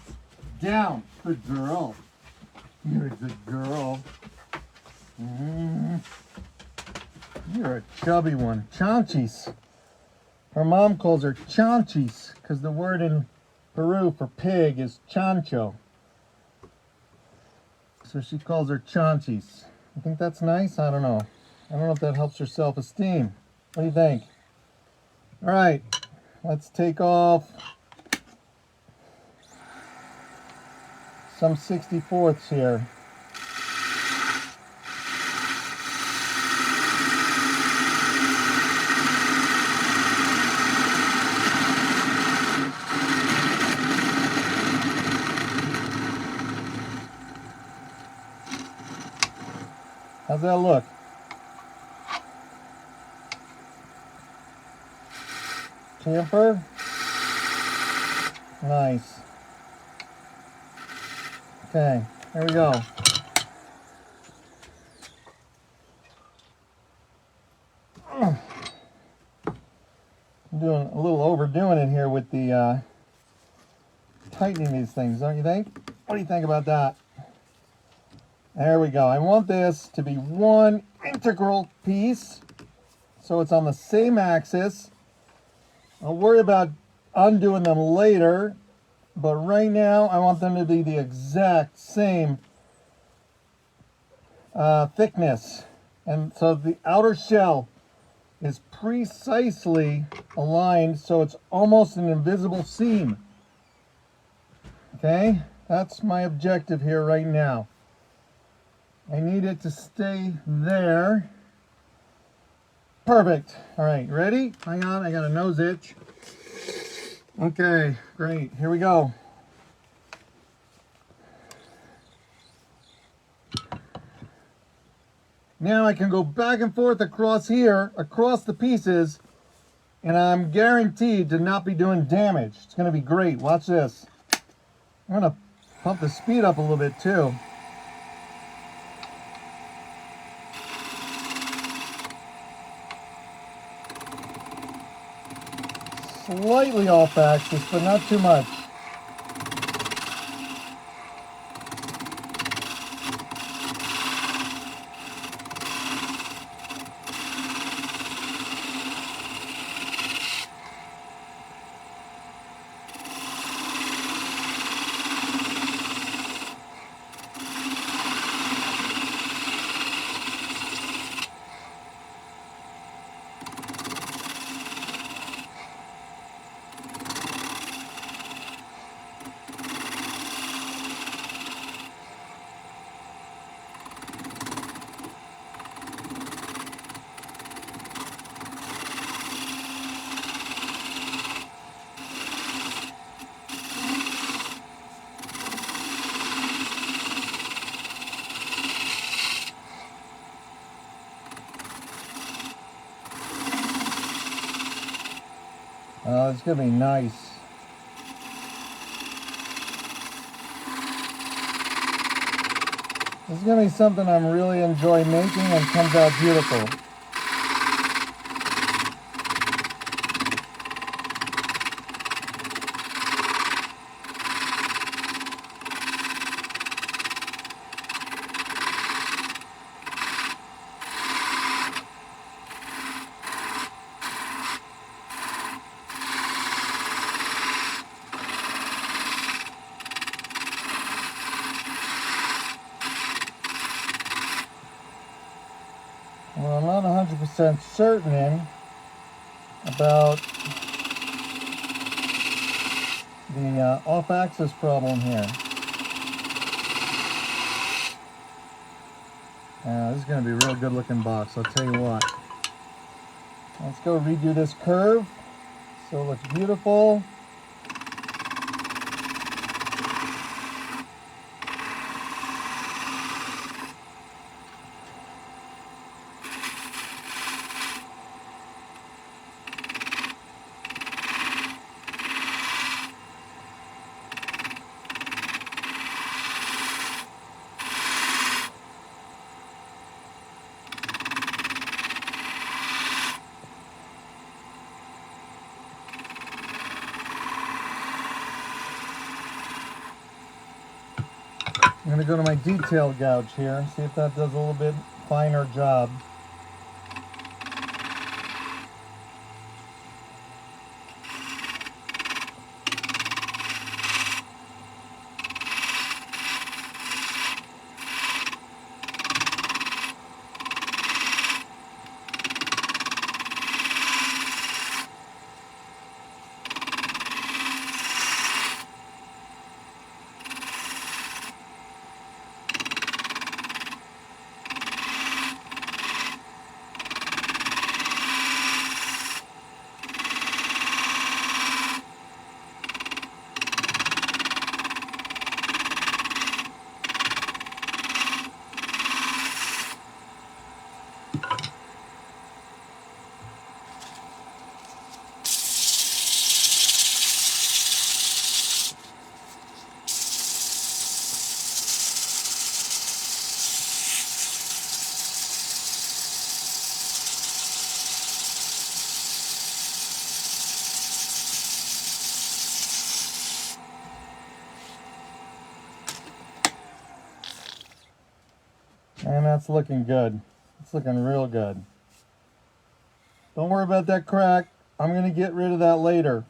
Down. Good girl. You're a good girl. You're a chubby one. Chanchis. Her mom calls her chanchis because the word in Peru for pig is chancho. So she calls her chanchis. You think that's nice? I don't know. I don't know if that helps her self-esteem. What do you think? All right, let's take off some 64ths here. How's that look? Tamper? Nice. Okay, here we go. I'm doing a little overdoing it here with the tightening these things, don't you think? What do you think about that? There we go. I want this to be one integral piece, so it's on the same axis. I'll worry about undoing them later, but right now I want them to be the exact same thickness. And so the outer shell is precisely aligned, so it's almost an invisible seam. Okay, that's my objective here right now. I need it to stay there. Perfect. All right, ready? Hang on, I got a nose itch. Okay, great. Here we go. Now I can go back and forth across here, across the pieces, and I'm guaranteed to not be doing damage. It's going to be great. Watch this. I'm going to pump the speed up a little bit too. Slightly off axis, but not too much. Oh, it's going to be nice. This is going to be something I'm really enjoying making and comes out beautiful. Well, I'm not 100% certain about the off-axis problem here. This is going to be a real good looking box, I'll tell you what. Let's go redo this curve so it looks beautiful. I'm going to go to my detail gouge here and see if that does a little bit finer job. And that's looking good. It's looking real good. Don't worry about that crack. I'm going to get rid of that later.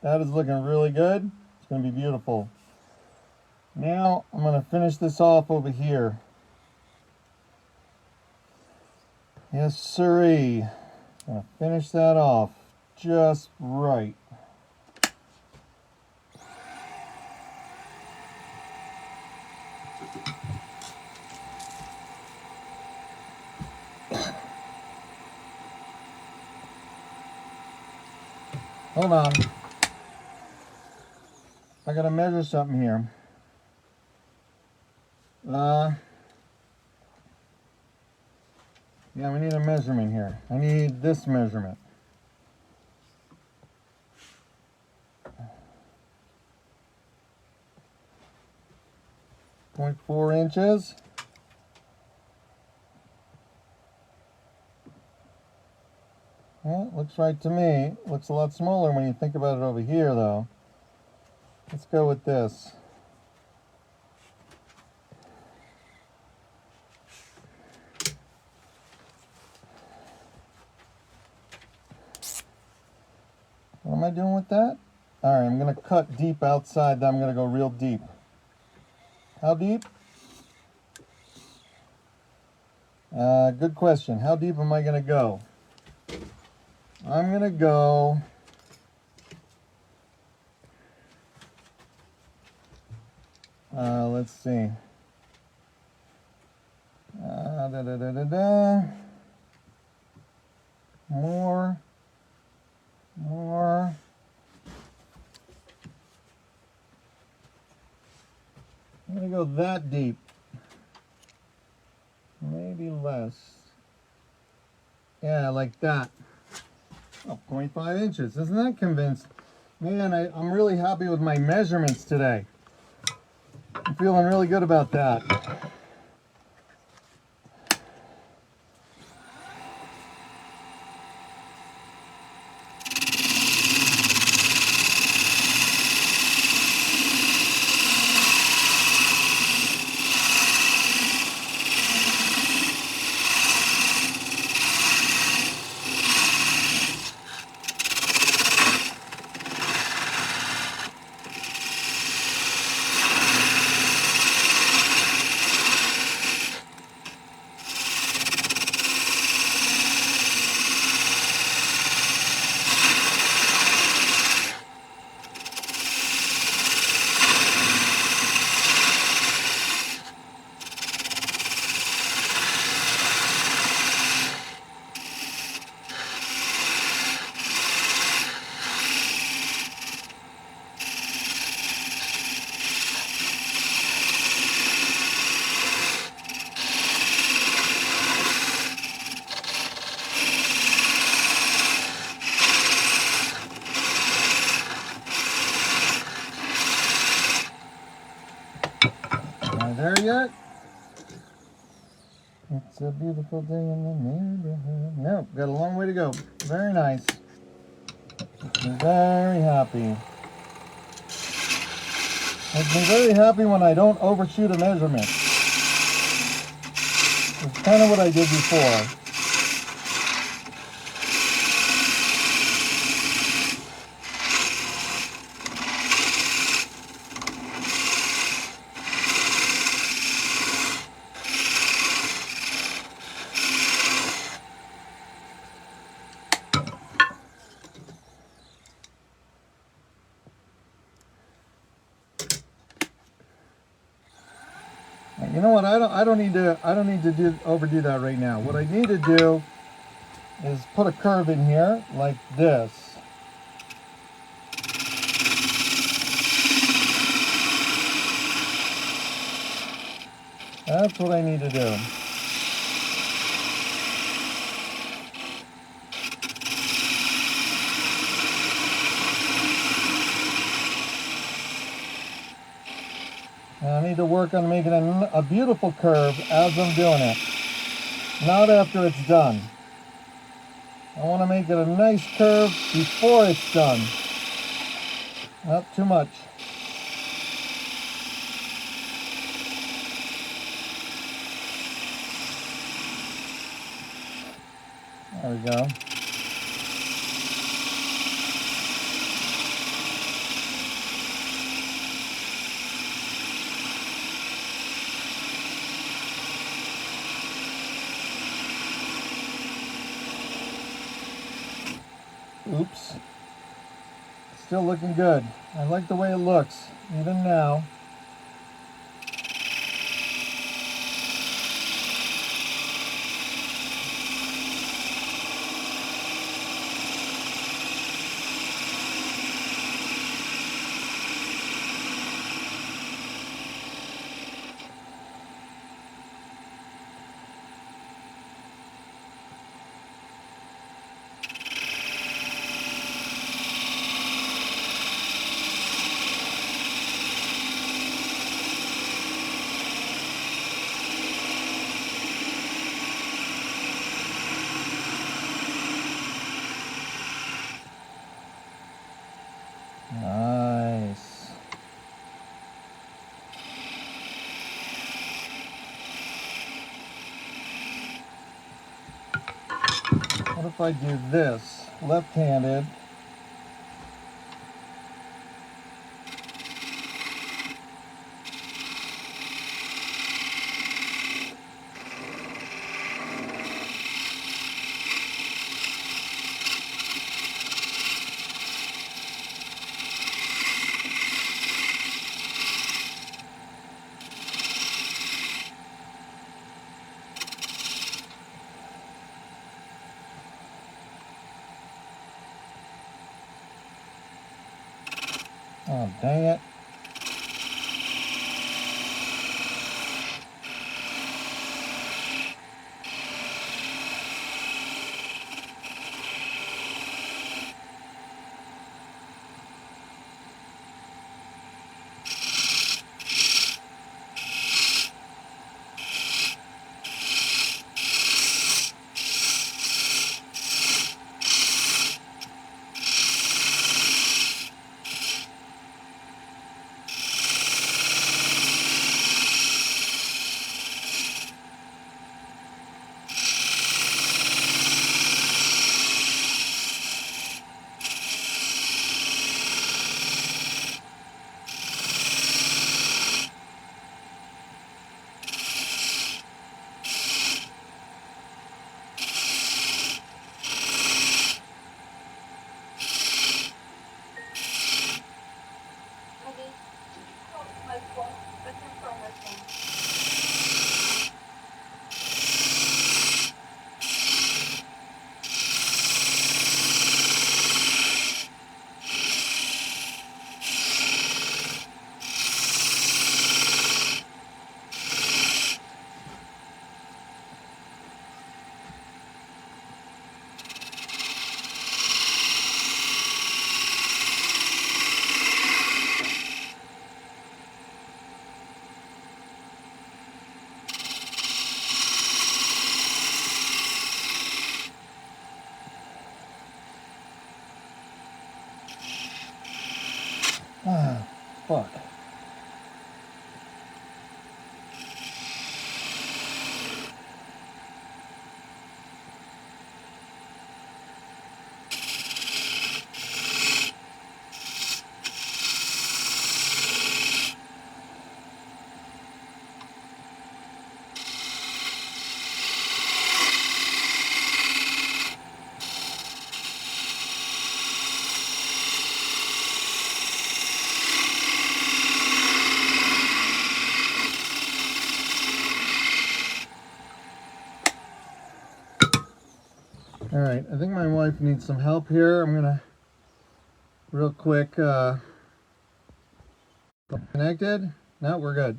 That is looking really good. It's going to be beautiful. Now I'm going to finish this off over here. Yes, sirree. I'm going to finish that off just right. Hold on. I gotta measure something here. Yeah, we need a measurement here. I need this measurement. 0.4 inches. Well, it looks right to me. It looks a lot smaller when you think about it over here, though. Let's go with this. What am I doing with that? All right, I'm going to cut deep outside. Then I'm going to go real deep. How deep? Good question. How deep am I going to go? I'm going to go... let's see. More. I'm going to go that deep. Maybe less. Yeah, like that. Oh, 0.5 inches. Isn't that convinced? Man, I'm really happy with my measurements today. I'm feeling really good about that. There yet? It's a beautiful day in the neighborhood. No, got a long way to go. Very nice. I'm very happy. Makes me very happy when I don't overshoot a measurement. It's kind of what I did before. You know what? I don't need to overdo that right now. What I need to do is put a curve in here like this. That's what I need to do. And I need to work on making a beautiful curve as I'm doing it, not after it's done. I want to make it a nice curve before it's done. Not too much. There we go. Oops. Still looking good. I like the way it looks, even now. Nice. What if I do this left-handed? Oh, dang it. All right, I think my wife needs some help here. I'm gonna real quick connected. No, we're good.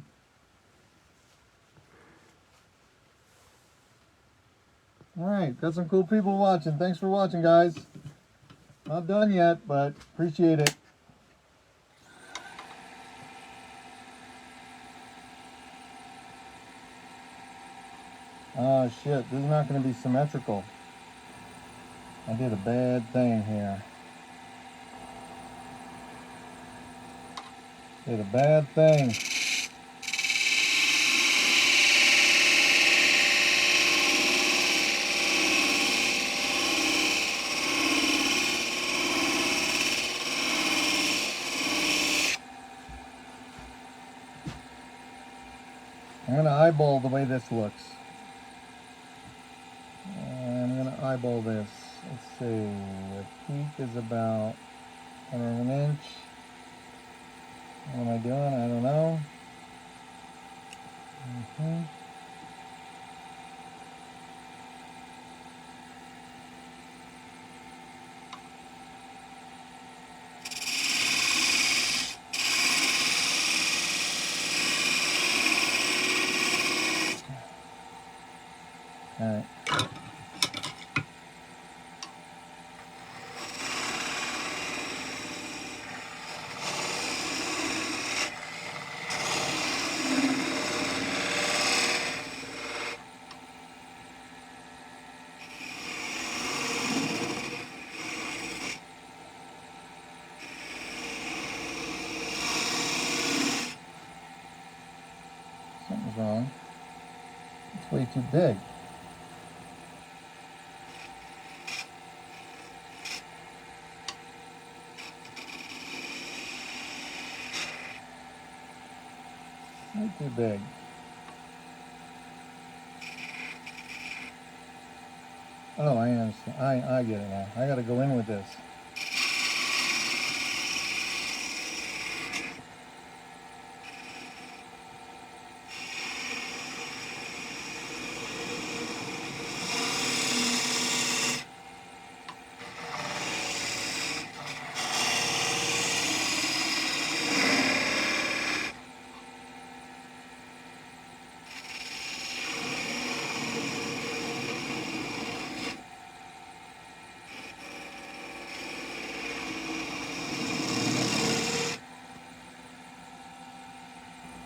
All right, got some cool people watching. Thanks for watching, guys. Not done yet, but appreciate it. Oh shit, this is not going to be symmetrical. I did a bad thing here. Did a bad thing. I'm going to eyeball the way this looks. I'm going to eyeball this. Let's see, the peak is about 1/4 inch. What am I doing? I don't know. All right. Something's wrong. It's way too big. Way too big. Oh, I understand. I get it now. I got to go in with this.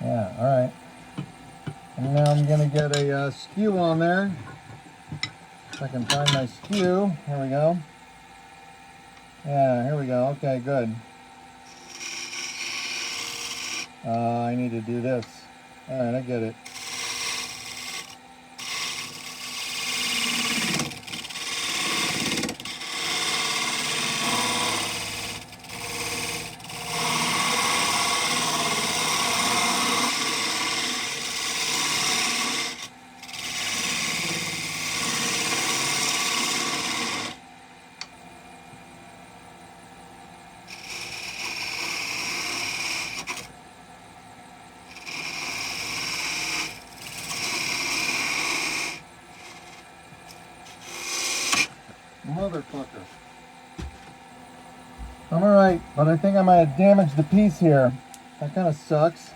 Yeah, all right. And now I'm going to get a skew on there. If I can find my skew. Here we go. Yeah, here we go. Okay, good. I need to do this. All right, I get it. Motherfucker. I'm alright, but I think I might have damaged the piece here. That kind of sucks.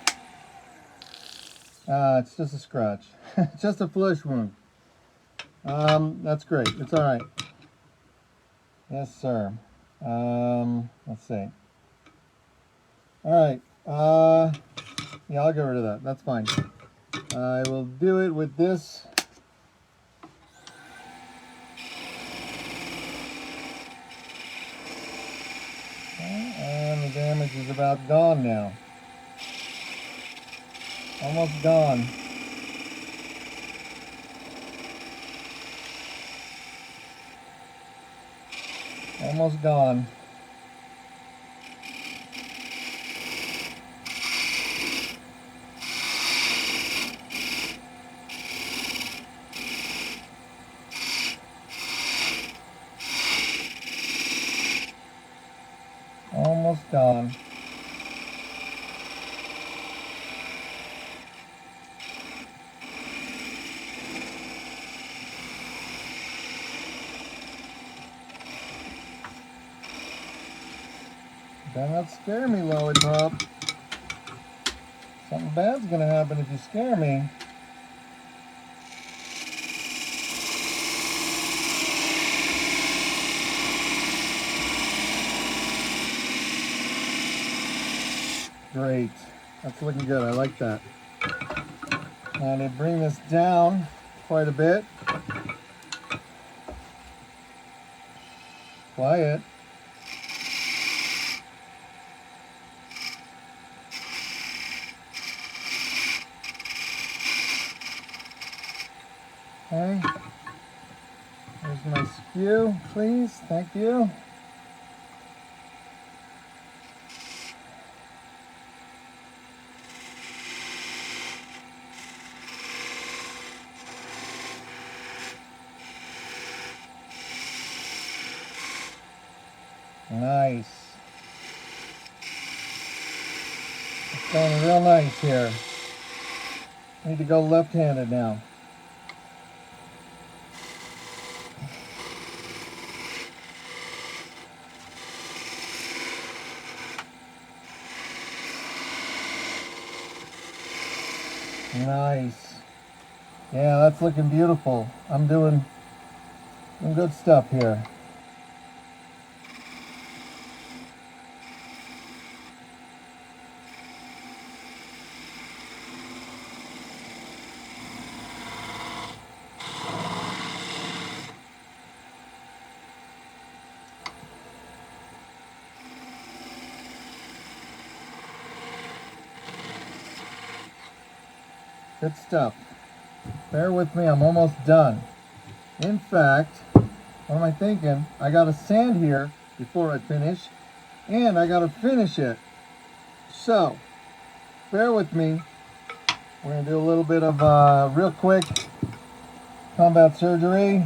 It's just a scratch. It's just a flesh wound. That's great. It's alright. Yes, sir. Let's see. Alright. Yeah, I'll get rid of that. That's fine. I will do it with this. And the damage is about gone now. Almost gone. Almost gone. Almost gone. Better not scare me, Lollipop. Something bad's gonna happen if you scare me. Great. That's looking good. I like that. And I bring this down quite a bit. Quiet. Okay. Here's my skew, please. Thank you. Nice. It's going real nice here. Need to go left-handed now. Nice. Yeah, that's looking beautiful. I'm doing some good stuff here. Good stuff. Bear with me, I'm almost done. In fact, what am I thinking? I gotta sand here before I finish, and I gotta finish it. So, bear with me. We're gonna do a little bit of real quick combat surgery.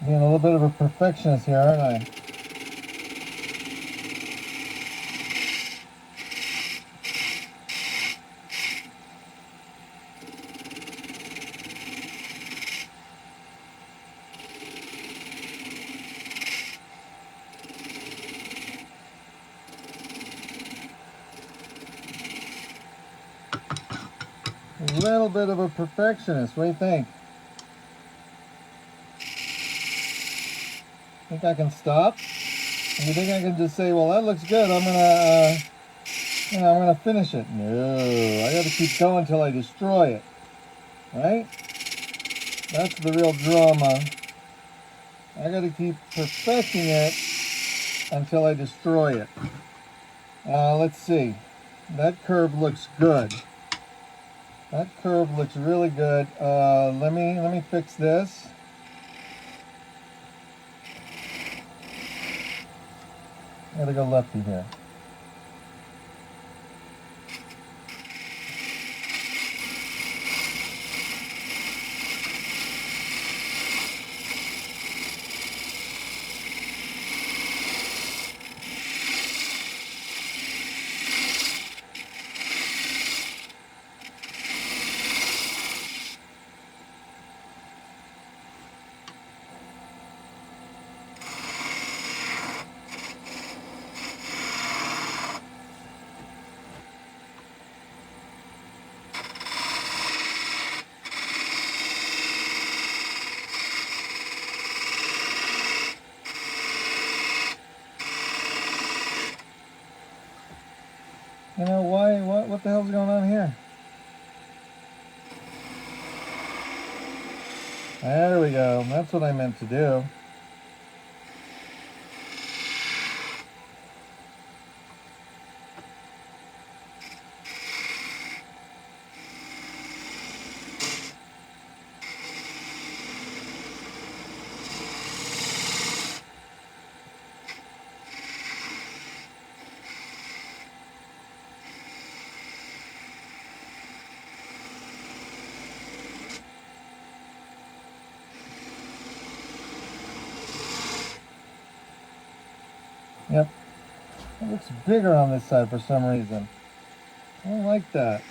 Being a little bit of a perfectionist here, aren't I? A little bit of a perfectionist. What do you think? Think I can stop? Or you think I can just say, well, that looks good, I'm gonna finish it? No, I gotta keep going until I destroy it. Right? That's the real drama. I gotta keep perfecting it until I destroy it. Let's see. That curve looks good. That curve looks really good. Let me fix this. I gotta go lefty here. You know, what the hell's going on here? There we go. That's what I meant to do. It looks bigger on this side for some reason. I don't like that.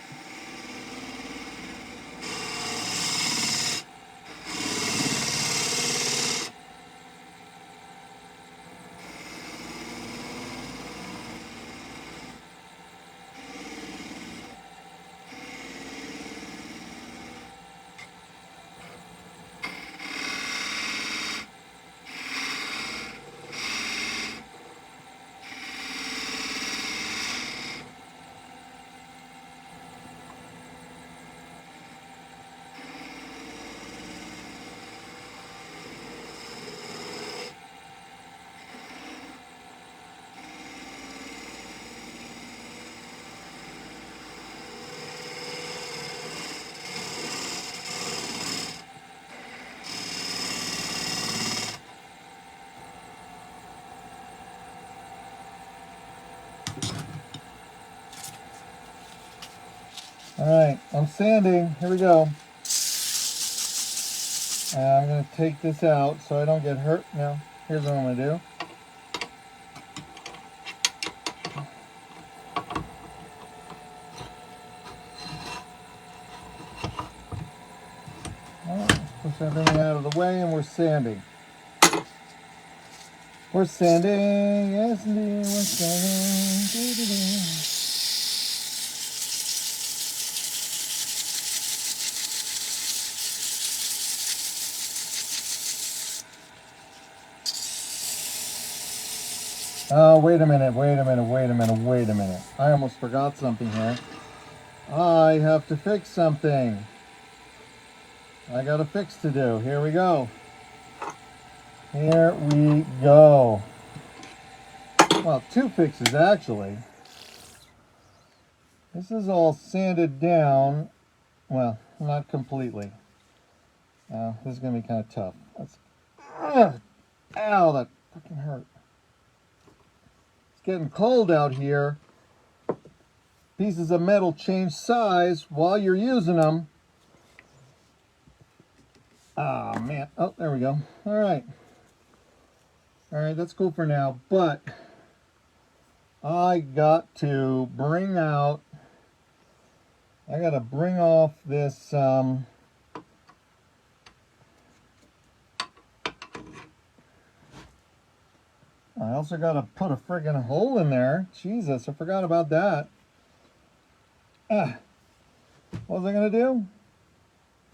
Alright, I'm sanding. Here we go. I'm going to take this out so I don't get hurt. Now, here's what I'm going to do. Let's push everything out of the way and we're sanding. We're sanding, yes indeed, we're sanding. Doo-doo-doo. Oh, wait a minute. I almost forgot something here. I have to fix something. I got a fix to do. Here we go. Here we go. Well, two fixes actually. This is all sanded down. Well, not completely. This is going to be kind of tough. Ow, that fucking hurt. It's getting cold out here. Pieces of metal change size while you're using them. Oh, man. Oh, there we go. All right. All right, that's cool for now. But I got to bring out... I got to bring off this... I also got to put a friggin' hole in there. Jesus, I forgot about that. What was I going to do?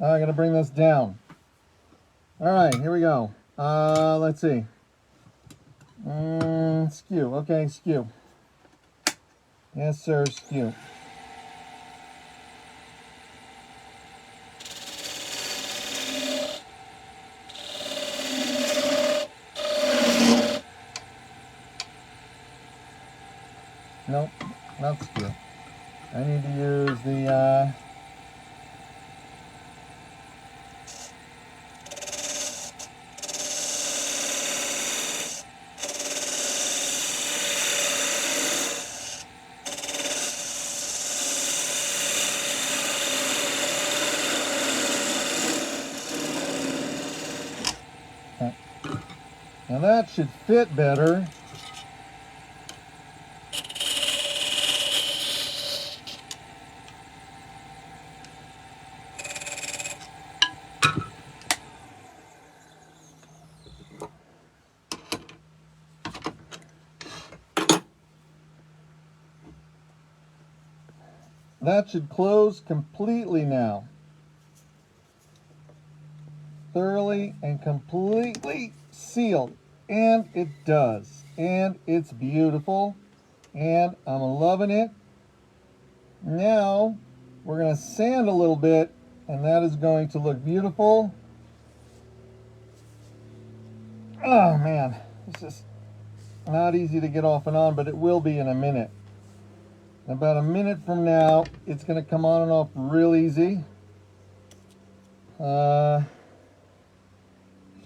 Oh, I got to bring this down. All right, here we go. Let's see. Skew. Okay, skew. Yes, sir, skew. Nope, not skew. I need to use the, now that should fit better. That should close completely now. Thoroughly and completely sealed. And it does. And it's beautiful. And I'm loving it. Now, we're going to sand a little bit. And that is going to look beautiful. Oh, man. It's just not easy to get off and on, but it will be in a minute. In about a minute from now, it's going to come on and off real easy.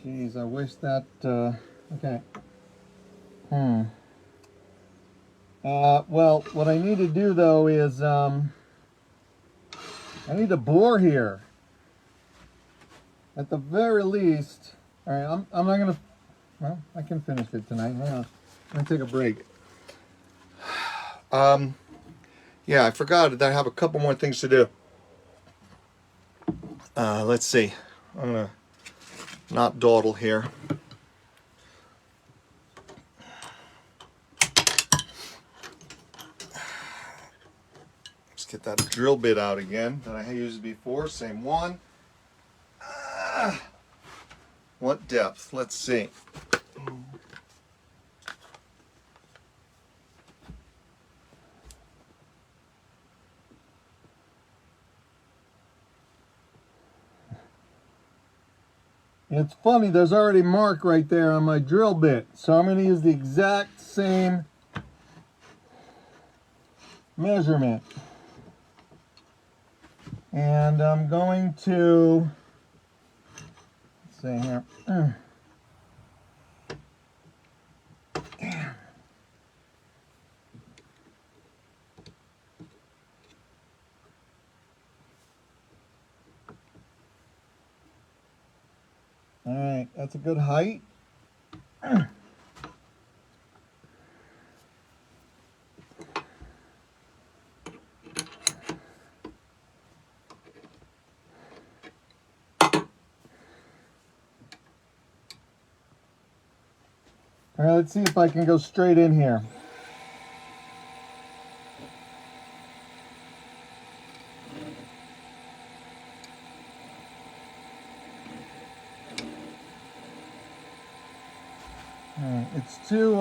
Geez, I wish that, okay. Well, what I need to do, though, is, I need to bore here. At the very least, all right, I'm not going to, well, I can finish it tonight. Hang on. I'm going to take a break. Yeah, I forgot that I have a couple more things to do. Let's see. I'm gonna not dawdle here. Let's get that drill bit out again that I used before. Same one. What depth? Let's see. It's funny, there's already a mark right there on my drill bit. So I'm going to use the exact same measurement. And I'm going to, let's see here. Damn. All right, that's a good height. All right, let's see if I can go straight in here. It's too,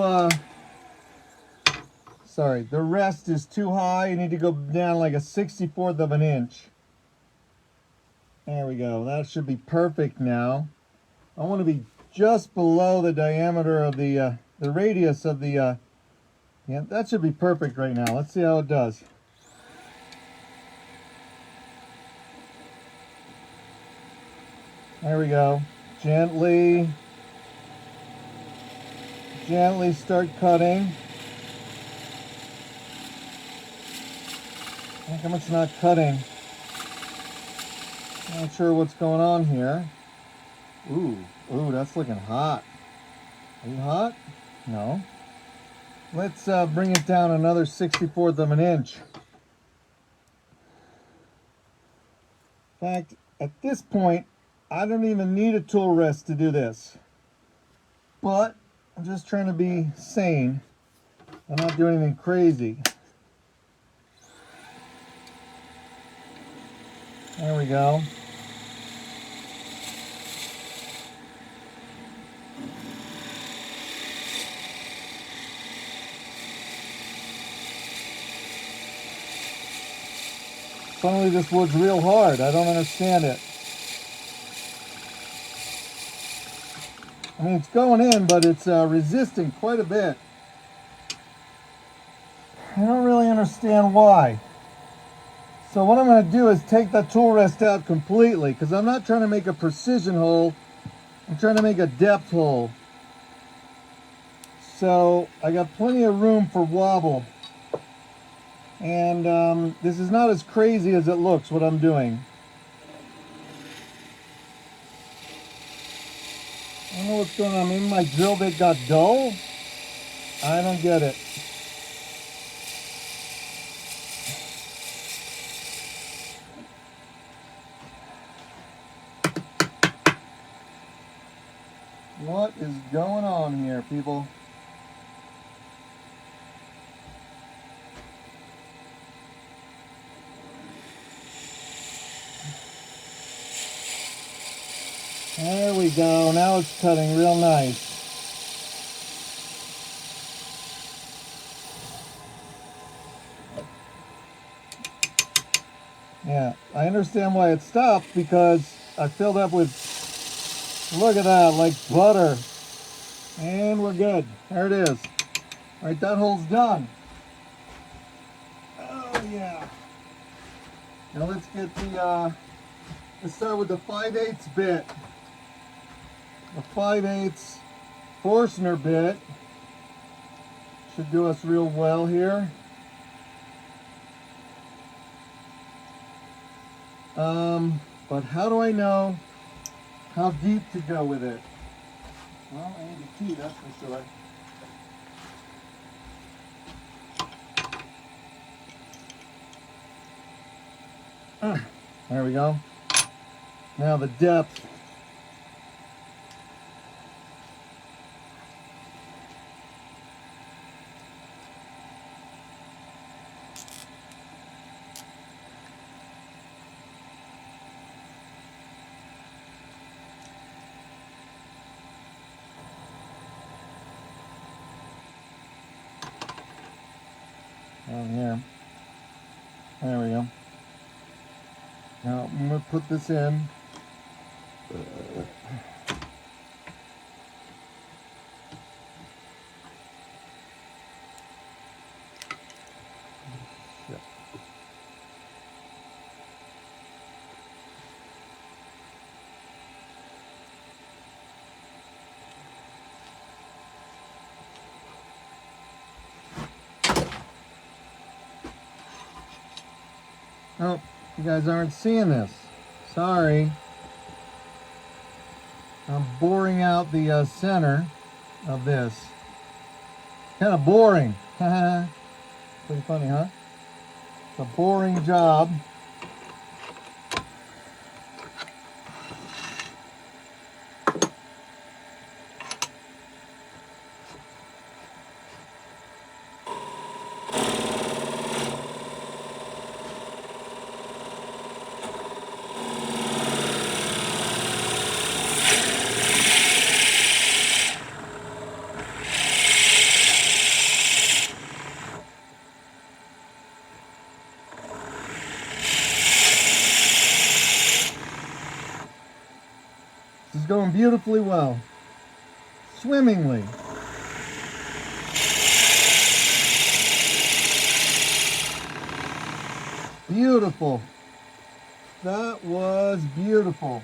sorry, the rest is too high. You need to go down like a 64th of an inch. There we go. That should be perfect now. I want to be just below the diameter of the radius of the, yeah, that should be perfect right now. Let's see how it does. There we go. Gently start cutting. How come it's not cutting? Not sure what's going on here. Ooh, that's looking hot. Are you hot? No. Let's bring it down another 64th of an inch. In fact, at this point, I don't even need a tool rest to do this. But I'm just trying to be sane and not do anything crazy. There we go. Suddenly this wood's real hard. I don't understand it. I mean, it's going in, but it's resisting quite a bit. I don't really understand why. So what I'm going to do is take that tool rest out completely, because I'm not trying to make a precision hole. I'm trying to make a depth hole. So I got plenty of room for wobble. And this is not as crazy as it looks, what I'm doing. I don't know what's going on. Maybe my drill bit got dull? I don't get it. What is going on here, people? There we go. Now it's cutting real nice. Yeah, I understand why it stopped, because I filled up with, look at that, like butter. And we're good. There it is. All right, that hole's done. Oh yeah. Now let's get the, let's start with the 5/8 bit. The 5/8 Forstner bit should do us real well here. But how do I know how deep to go with it? Well, I need a key, that's for sure. There we go. Now the depth. Down here. There we go. Now I'm going to put this in. Oh, you guys aren't seeing this. Sorry. I'm boring out the center of this. Kind of boring. Pretty funny, huh? It's a boring job. This is going beautifully well. Swimmingly. Beautiful. That was beautiful.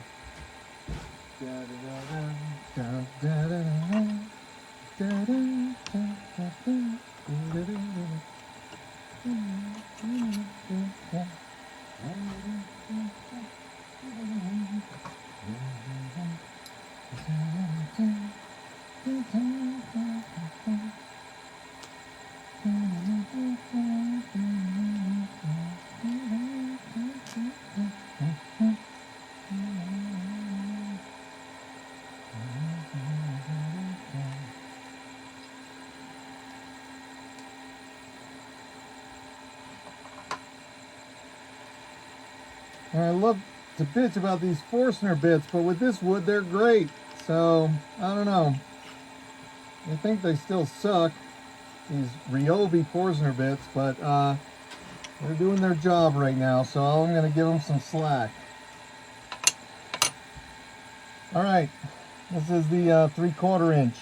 And I love to bitch about these Forstner bits, but with this wood, they're great. So, I don't know. I think they still suck, these Ryobi Forstner bits, but they're doing their job right now, so I'm going to give them some slack. All right, this is the 3/4 inch.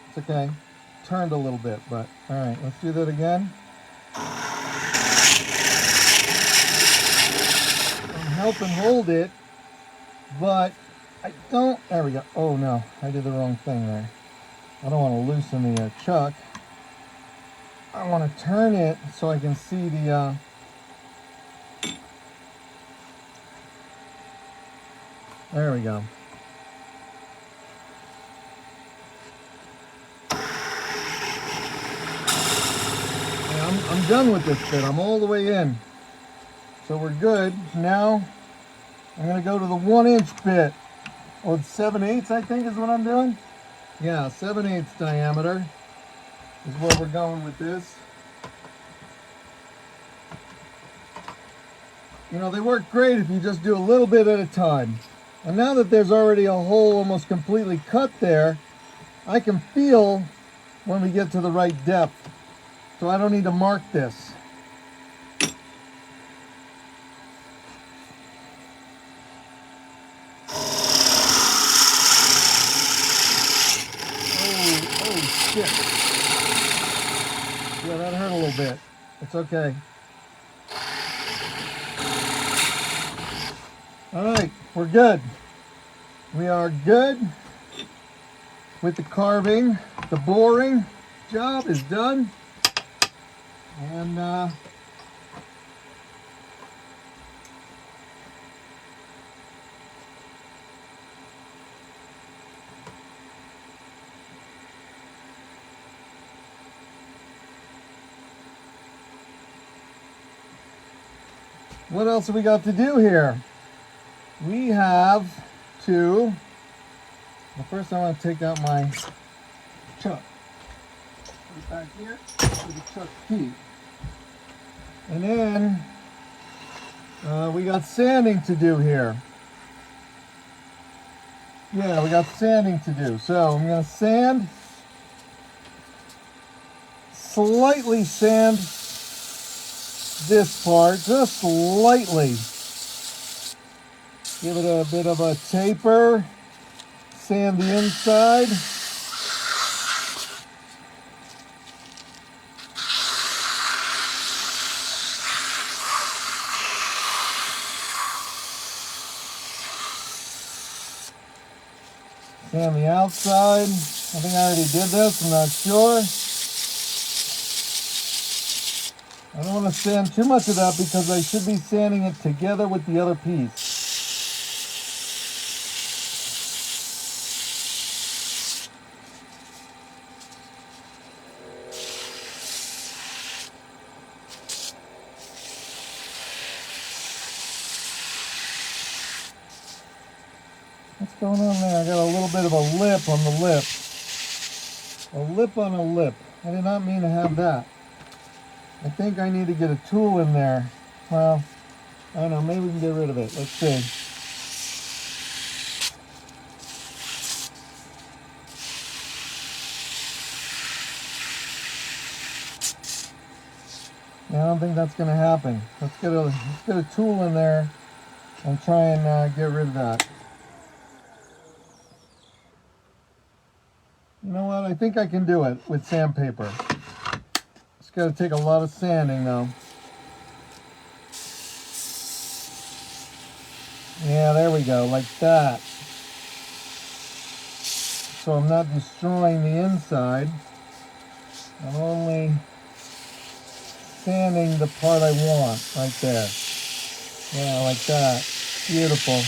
It's okay. Turned a little bit, but all right, let's do that again. I'm helping hold it, but I don't, there we go. Oh no, I did the wrong thing there. I don't want to loosen the chuck. I want to turn it so I can see the there we go. I'm done with this bit. I'm all the way in. So we're good. Now I'm going to go to the 1-inch bit. Or 7/8 I think is what I'm doing. Yeah, 7/8 diameter is where we're going with this. You know, they work great if you just do a little bit at a time. And now that there's already a hole almost completely cut there, I can feel when we get to the right depth. So I don't need to mark this. Oh shit. Yeah, that hurt a little bit. It's okay. All right, we're good. We are good with the carving. The boring job is done. And what else have we got to do here? We have to, well, first I want to take out my chuck. Put it back here to the chuck key. And then we got sanding to do here. Yeah, we got sanding to do. So I'm going to slightly sand this part, just slightly. Give it a bit of a taper. Sand the inside. Sand the outside. I think I already did this, I'm not sure. I don't want to sand too much of that because I should be sanding it together with the other piece. What's going on there? I got a little bit of a lip on the lip. A lip on a lip. I did not mean to have that. I think I need to get a tool in there. Well, I don't know, maybe we can get rid of it. Let's see. Yeah, I don't think that's going to happen. Let's get a tool in there and try and get rid of that. You know what? I think I can do it with sandpaper. It's got to take a lot of sanding though. Yeah, there we go, like that. So I'm not destroying the inside. I'm only sanding the part I want, right there. Yeah, like that. Beautiful.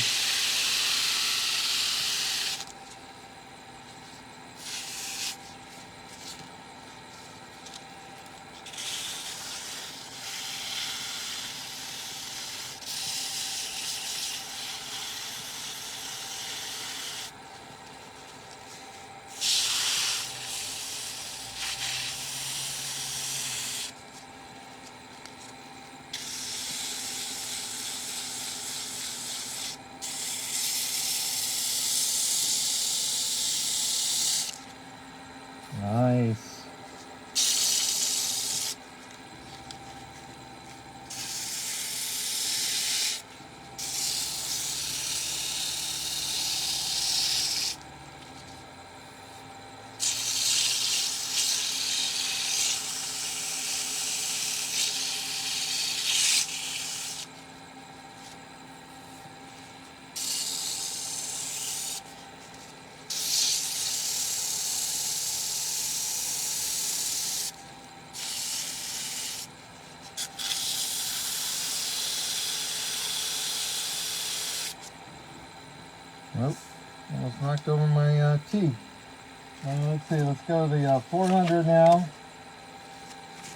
Nice. Nope, almost knocked over my tea. Let's see, let's go to the 400 now.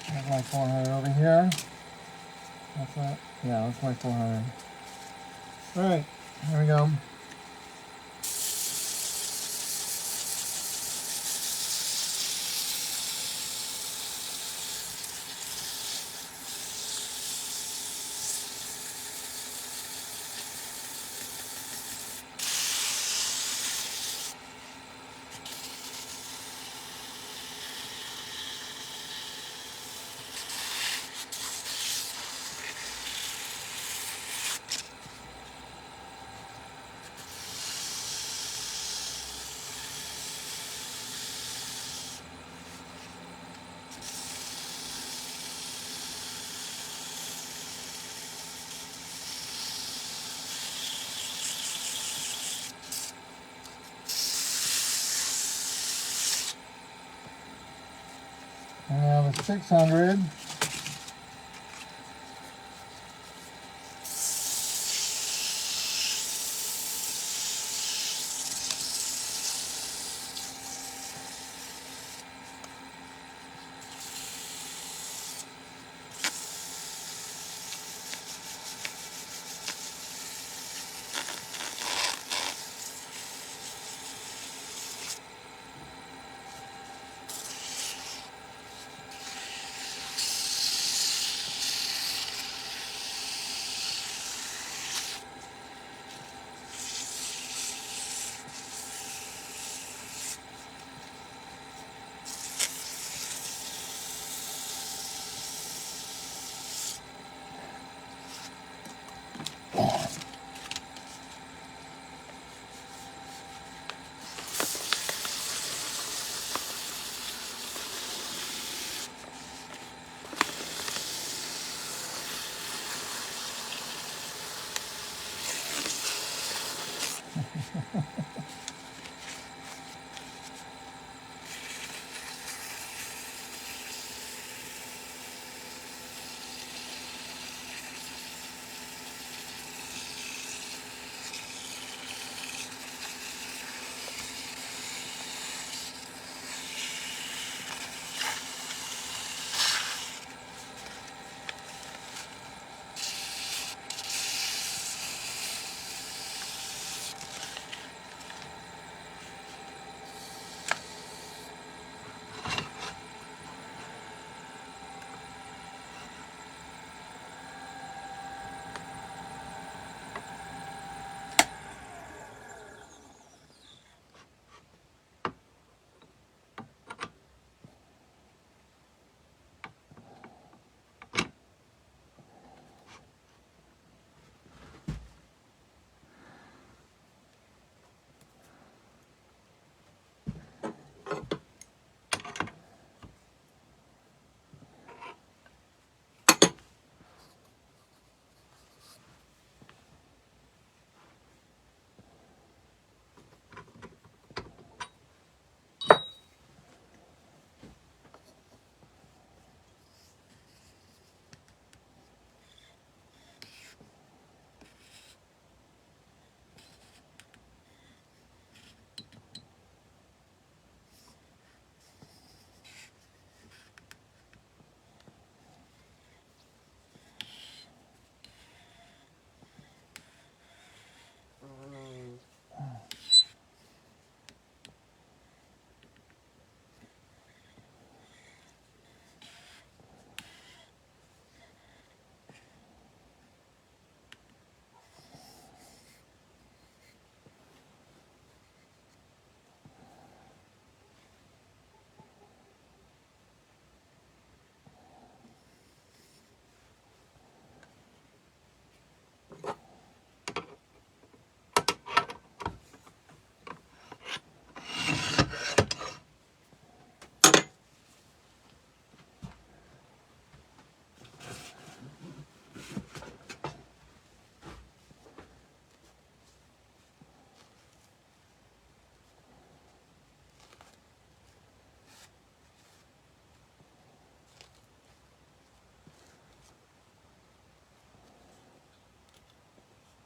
That's my 400 over here. That's that. Yeah, that's my 400. All right, here we go. And now the 600.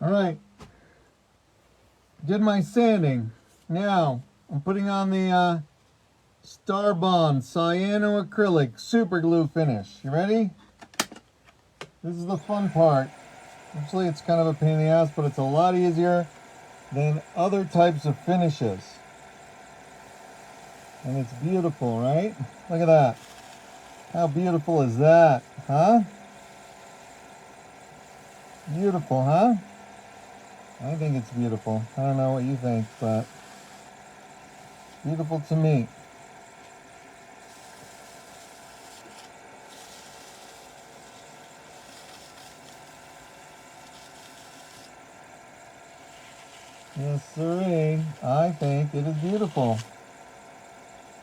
All right, did my sanding. Now I'm putting on the Starbond cyanoacrylic super glue finish. You ready? This is the fun part. Actually, it's kind of a pain in the ass, but it's a lot easier than other types of finishes. And it's beautiful, right? Look at that. How beautiful is that, huh? Beautiful, huh? I think it's beautiful. I don't know what you think, but it's beautiful to me. Yes, sirree. I think it is beautiful.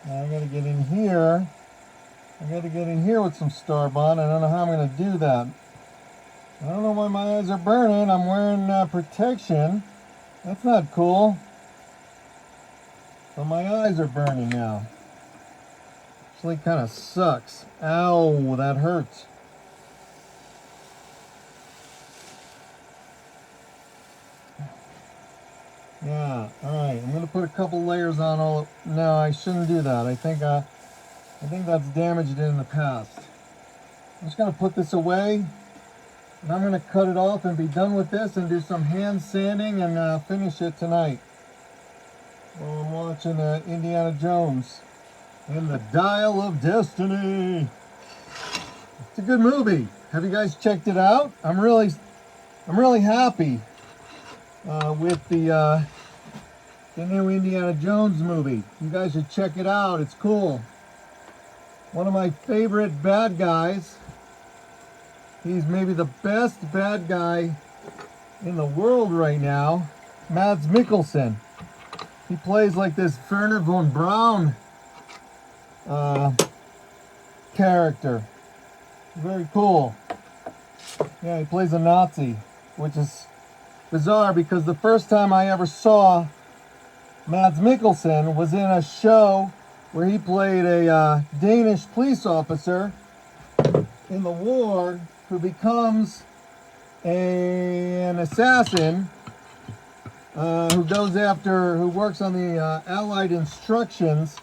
Now I gotta get in here. I gotta get in here with some Starbond. I don't know how I'm gonna do that. I don't know why my eyes are burning. I'm wearing protection. That's not cool. But my eyes are burning now. Actually kind of sucks. Ow, that hurts. Yeah, alright. I'm gonna put a couple layers on all. No, I shouldn't do that. I think that's damaged in the past. I'm just gonna put this away. And I'm gonna cut it off and be done with this and do some hand sanding and finish it tonight. While I'm watching Indiana Jones and the Dial of Destiny. It's a good movie. Have you guys checked it out? I'm really happy with the new Indiana Jones movie. You guys should check it out. It's cool. One of my favorite bad guys. He's maybe the best bad guy in the world right now. Mads Mikkelsen. He plays like this Werner von Braun character. Very cool. Yeah, he plays a Nazi, which is bizarre because the first time I ever saw Mads Mikkelsen was in a show where he played a Danish police officer in the war who becomes an assassin who works on the Allied instructions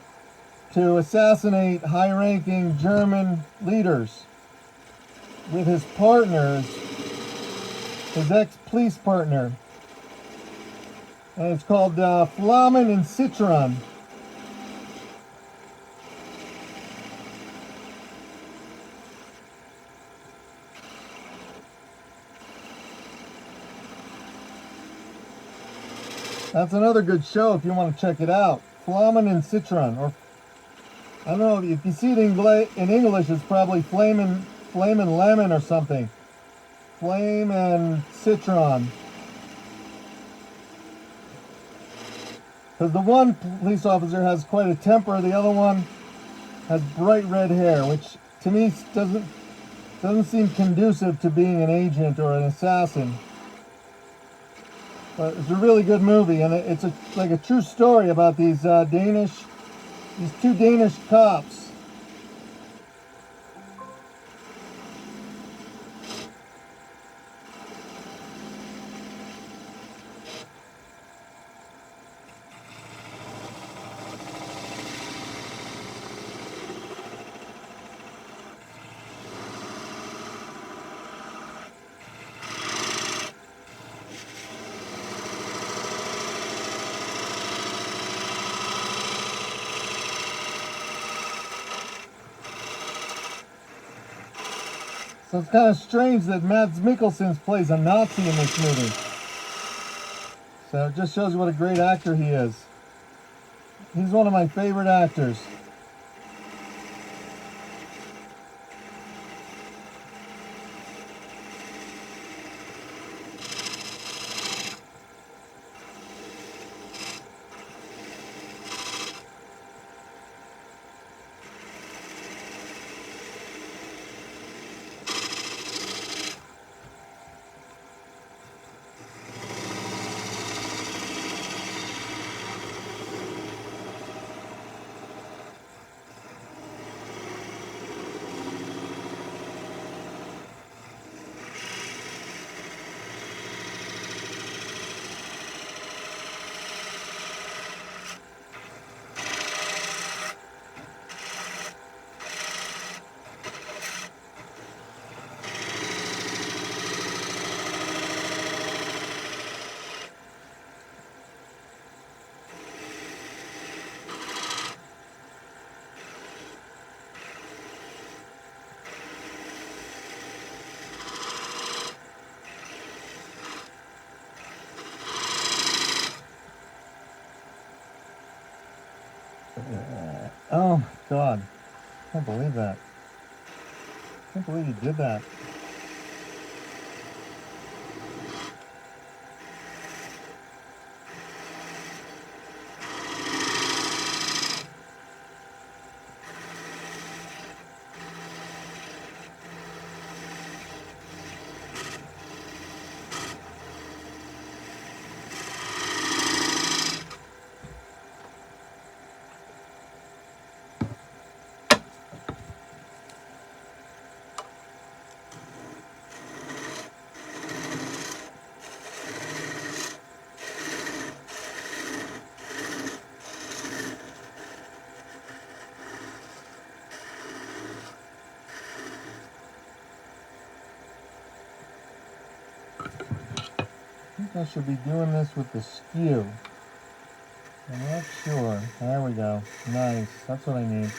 to assassinate high-ranking German leaders with his partners, his ex-police partner. And it's called Flammen and Citron. That's another good show if you want to check it out. Flammen and Citron, or I don't know if you see it in English, it's probably Flamin' Lemon or something. Flame and Citron. Because the one police officer has quite a temper, the other one has bright red hair, which to me doesn't seem conducive to being an agent or an assassin. But it's a really good movie, and it's like a true story about these two Danish cops. So it's kind of strange that Mads Mikkelsen plays a Nazi in this movie. So it just shows you what a great actor he is. He's one of my favorite actors. Oh my God, I can't believe that. I can't believe you did that. I think I should be doing this with the skew. I'm not sure. There we go. Nice. That's what I need.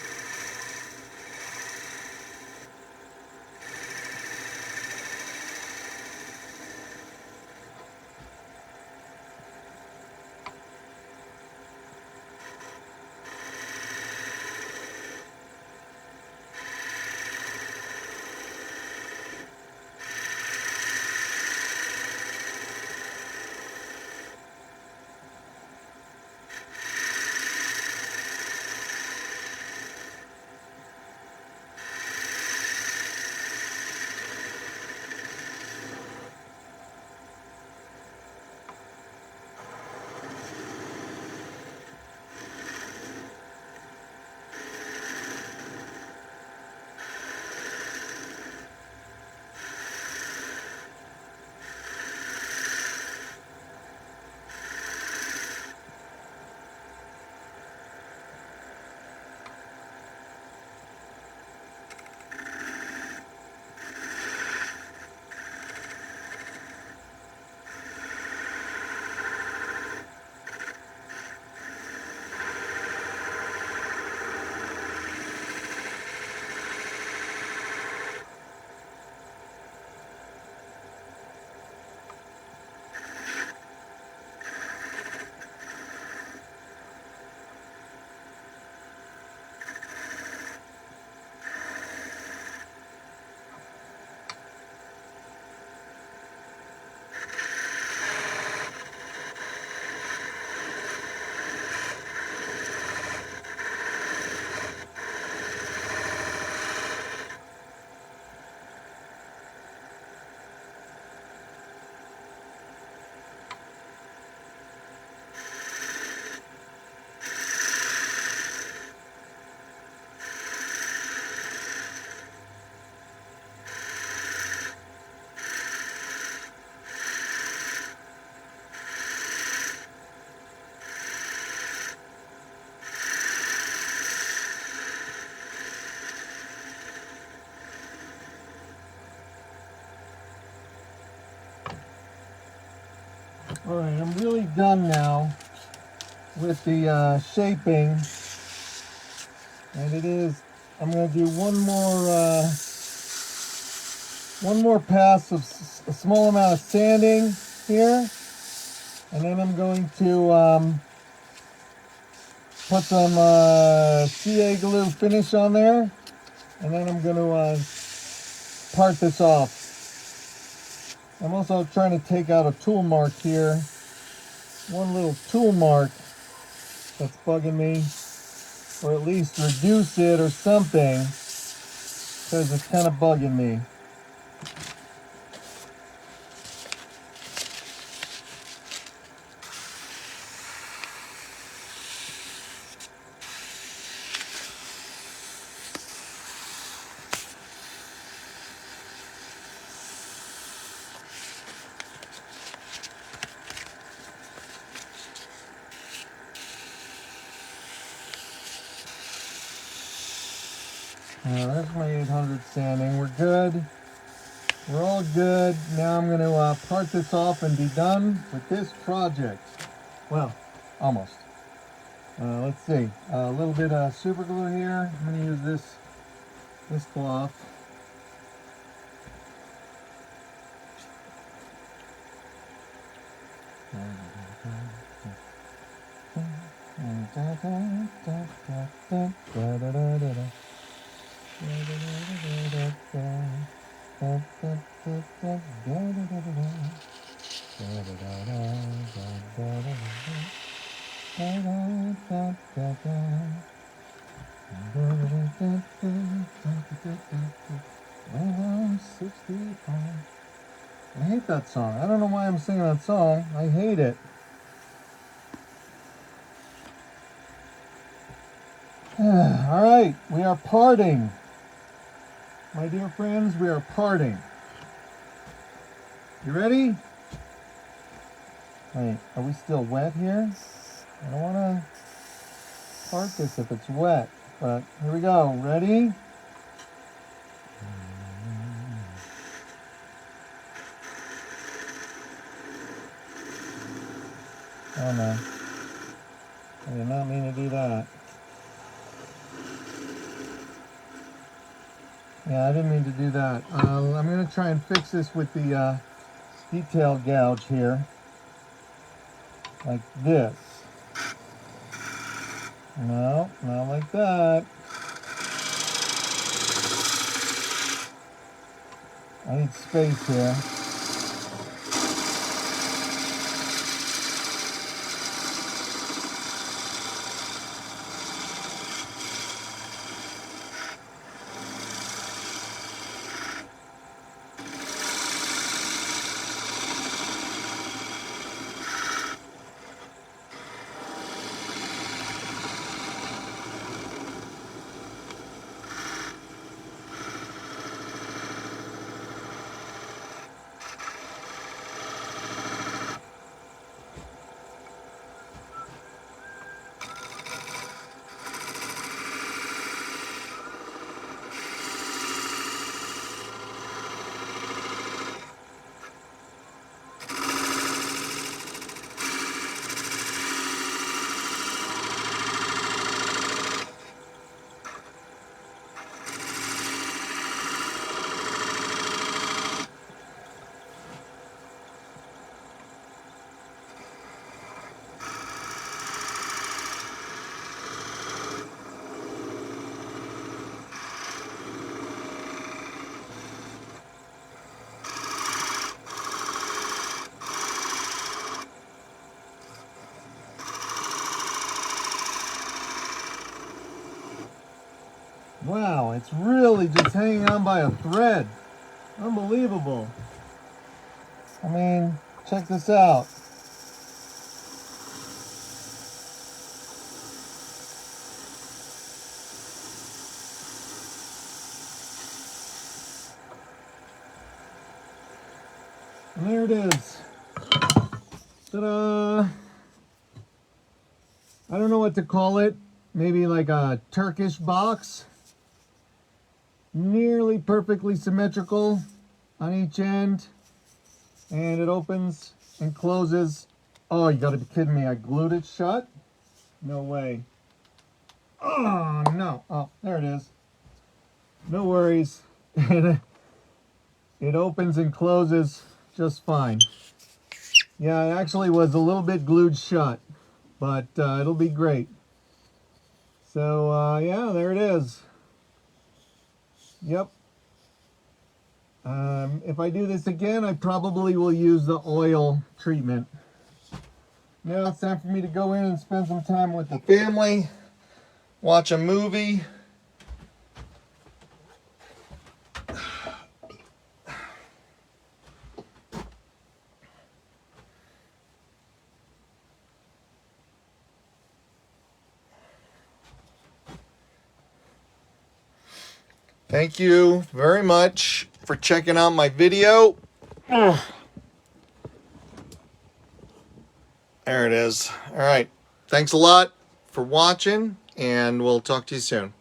All right, I'm really done now with the shaping, and it is. I'm going to do one more pass of a small amount of sanding here, and then I'm going to put some CA glue finish on there, and then I'm going to part this off. I'm also trying to take out a tool mark here, one little tool mark that's bugging me, or at least reduce it or something, because it's kind of bugging me. There's my 800 sanding. We're good. We're all good. Now I'm going to part this off and be done with this project. Well, almost. Let's see. A little bit of super glue here. I'm going to use this cloth. I hate that song. I don't know why I'm singing that song. I hate it. All right, we are parting. My dear friends, we are parting. You ready? Wait, are we still wet here? I don't want to part this if it's wet, but here we go. Ready? Oh no, I did not mean to do that. Yeah, I didn't mean to do that. I'm going to try and fix this with the detail gouge here, like this. No, not like that. I need space here. Wow, it's really just hanging on by a thread. Unbelievable. I mean, check this out. And there it is. Ta-da! I don't know what to call it. Maybe like a Turkish box. Nearly perfectly symmetrical on each end. And it opens and closes Oh, you gotta be kidding me. I glued it shut? No way. Oh, no. Oh, there it is. No worries. It opens and closes just fine. Yeah, it actually was a little bit glued shut, but it'll be great. So, yeah, there it is. Yep. If I do this again, I probably will use the oil treatment. Now it's time for me to go in and spend some time with the family, watch a movie. Thank you very much for checking out my video. There it is. All right. Thanks a lot for watching, and we'll talk to you soon.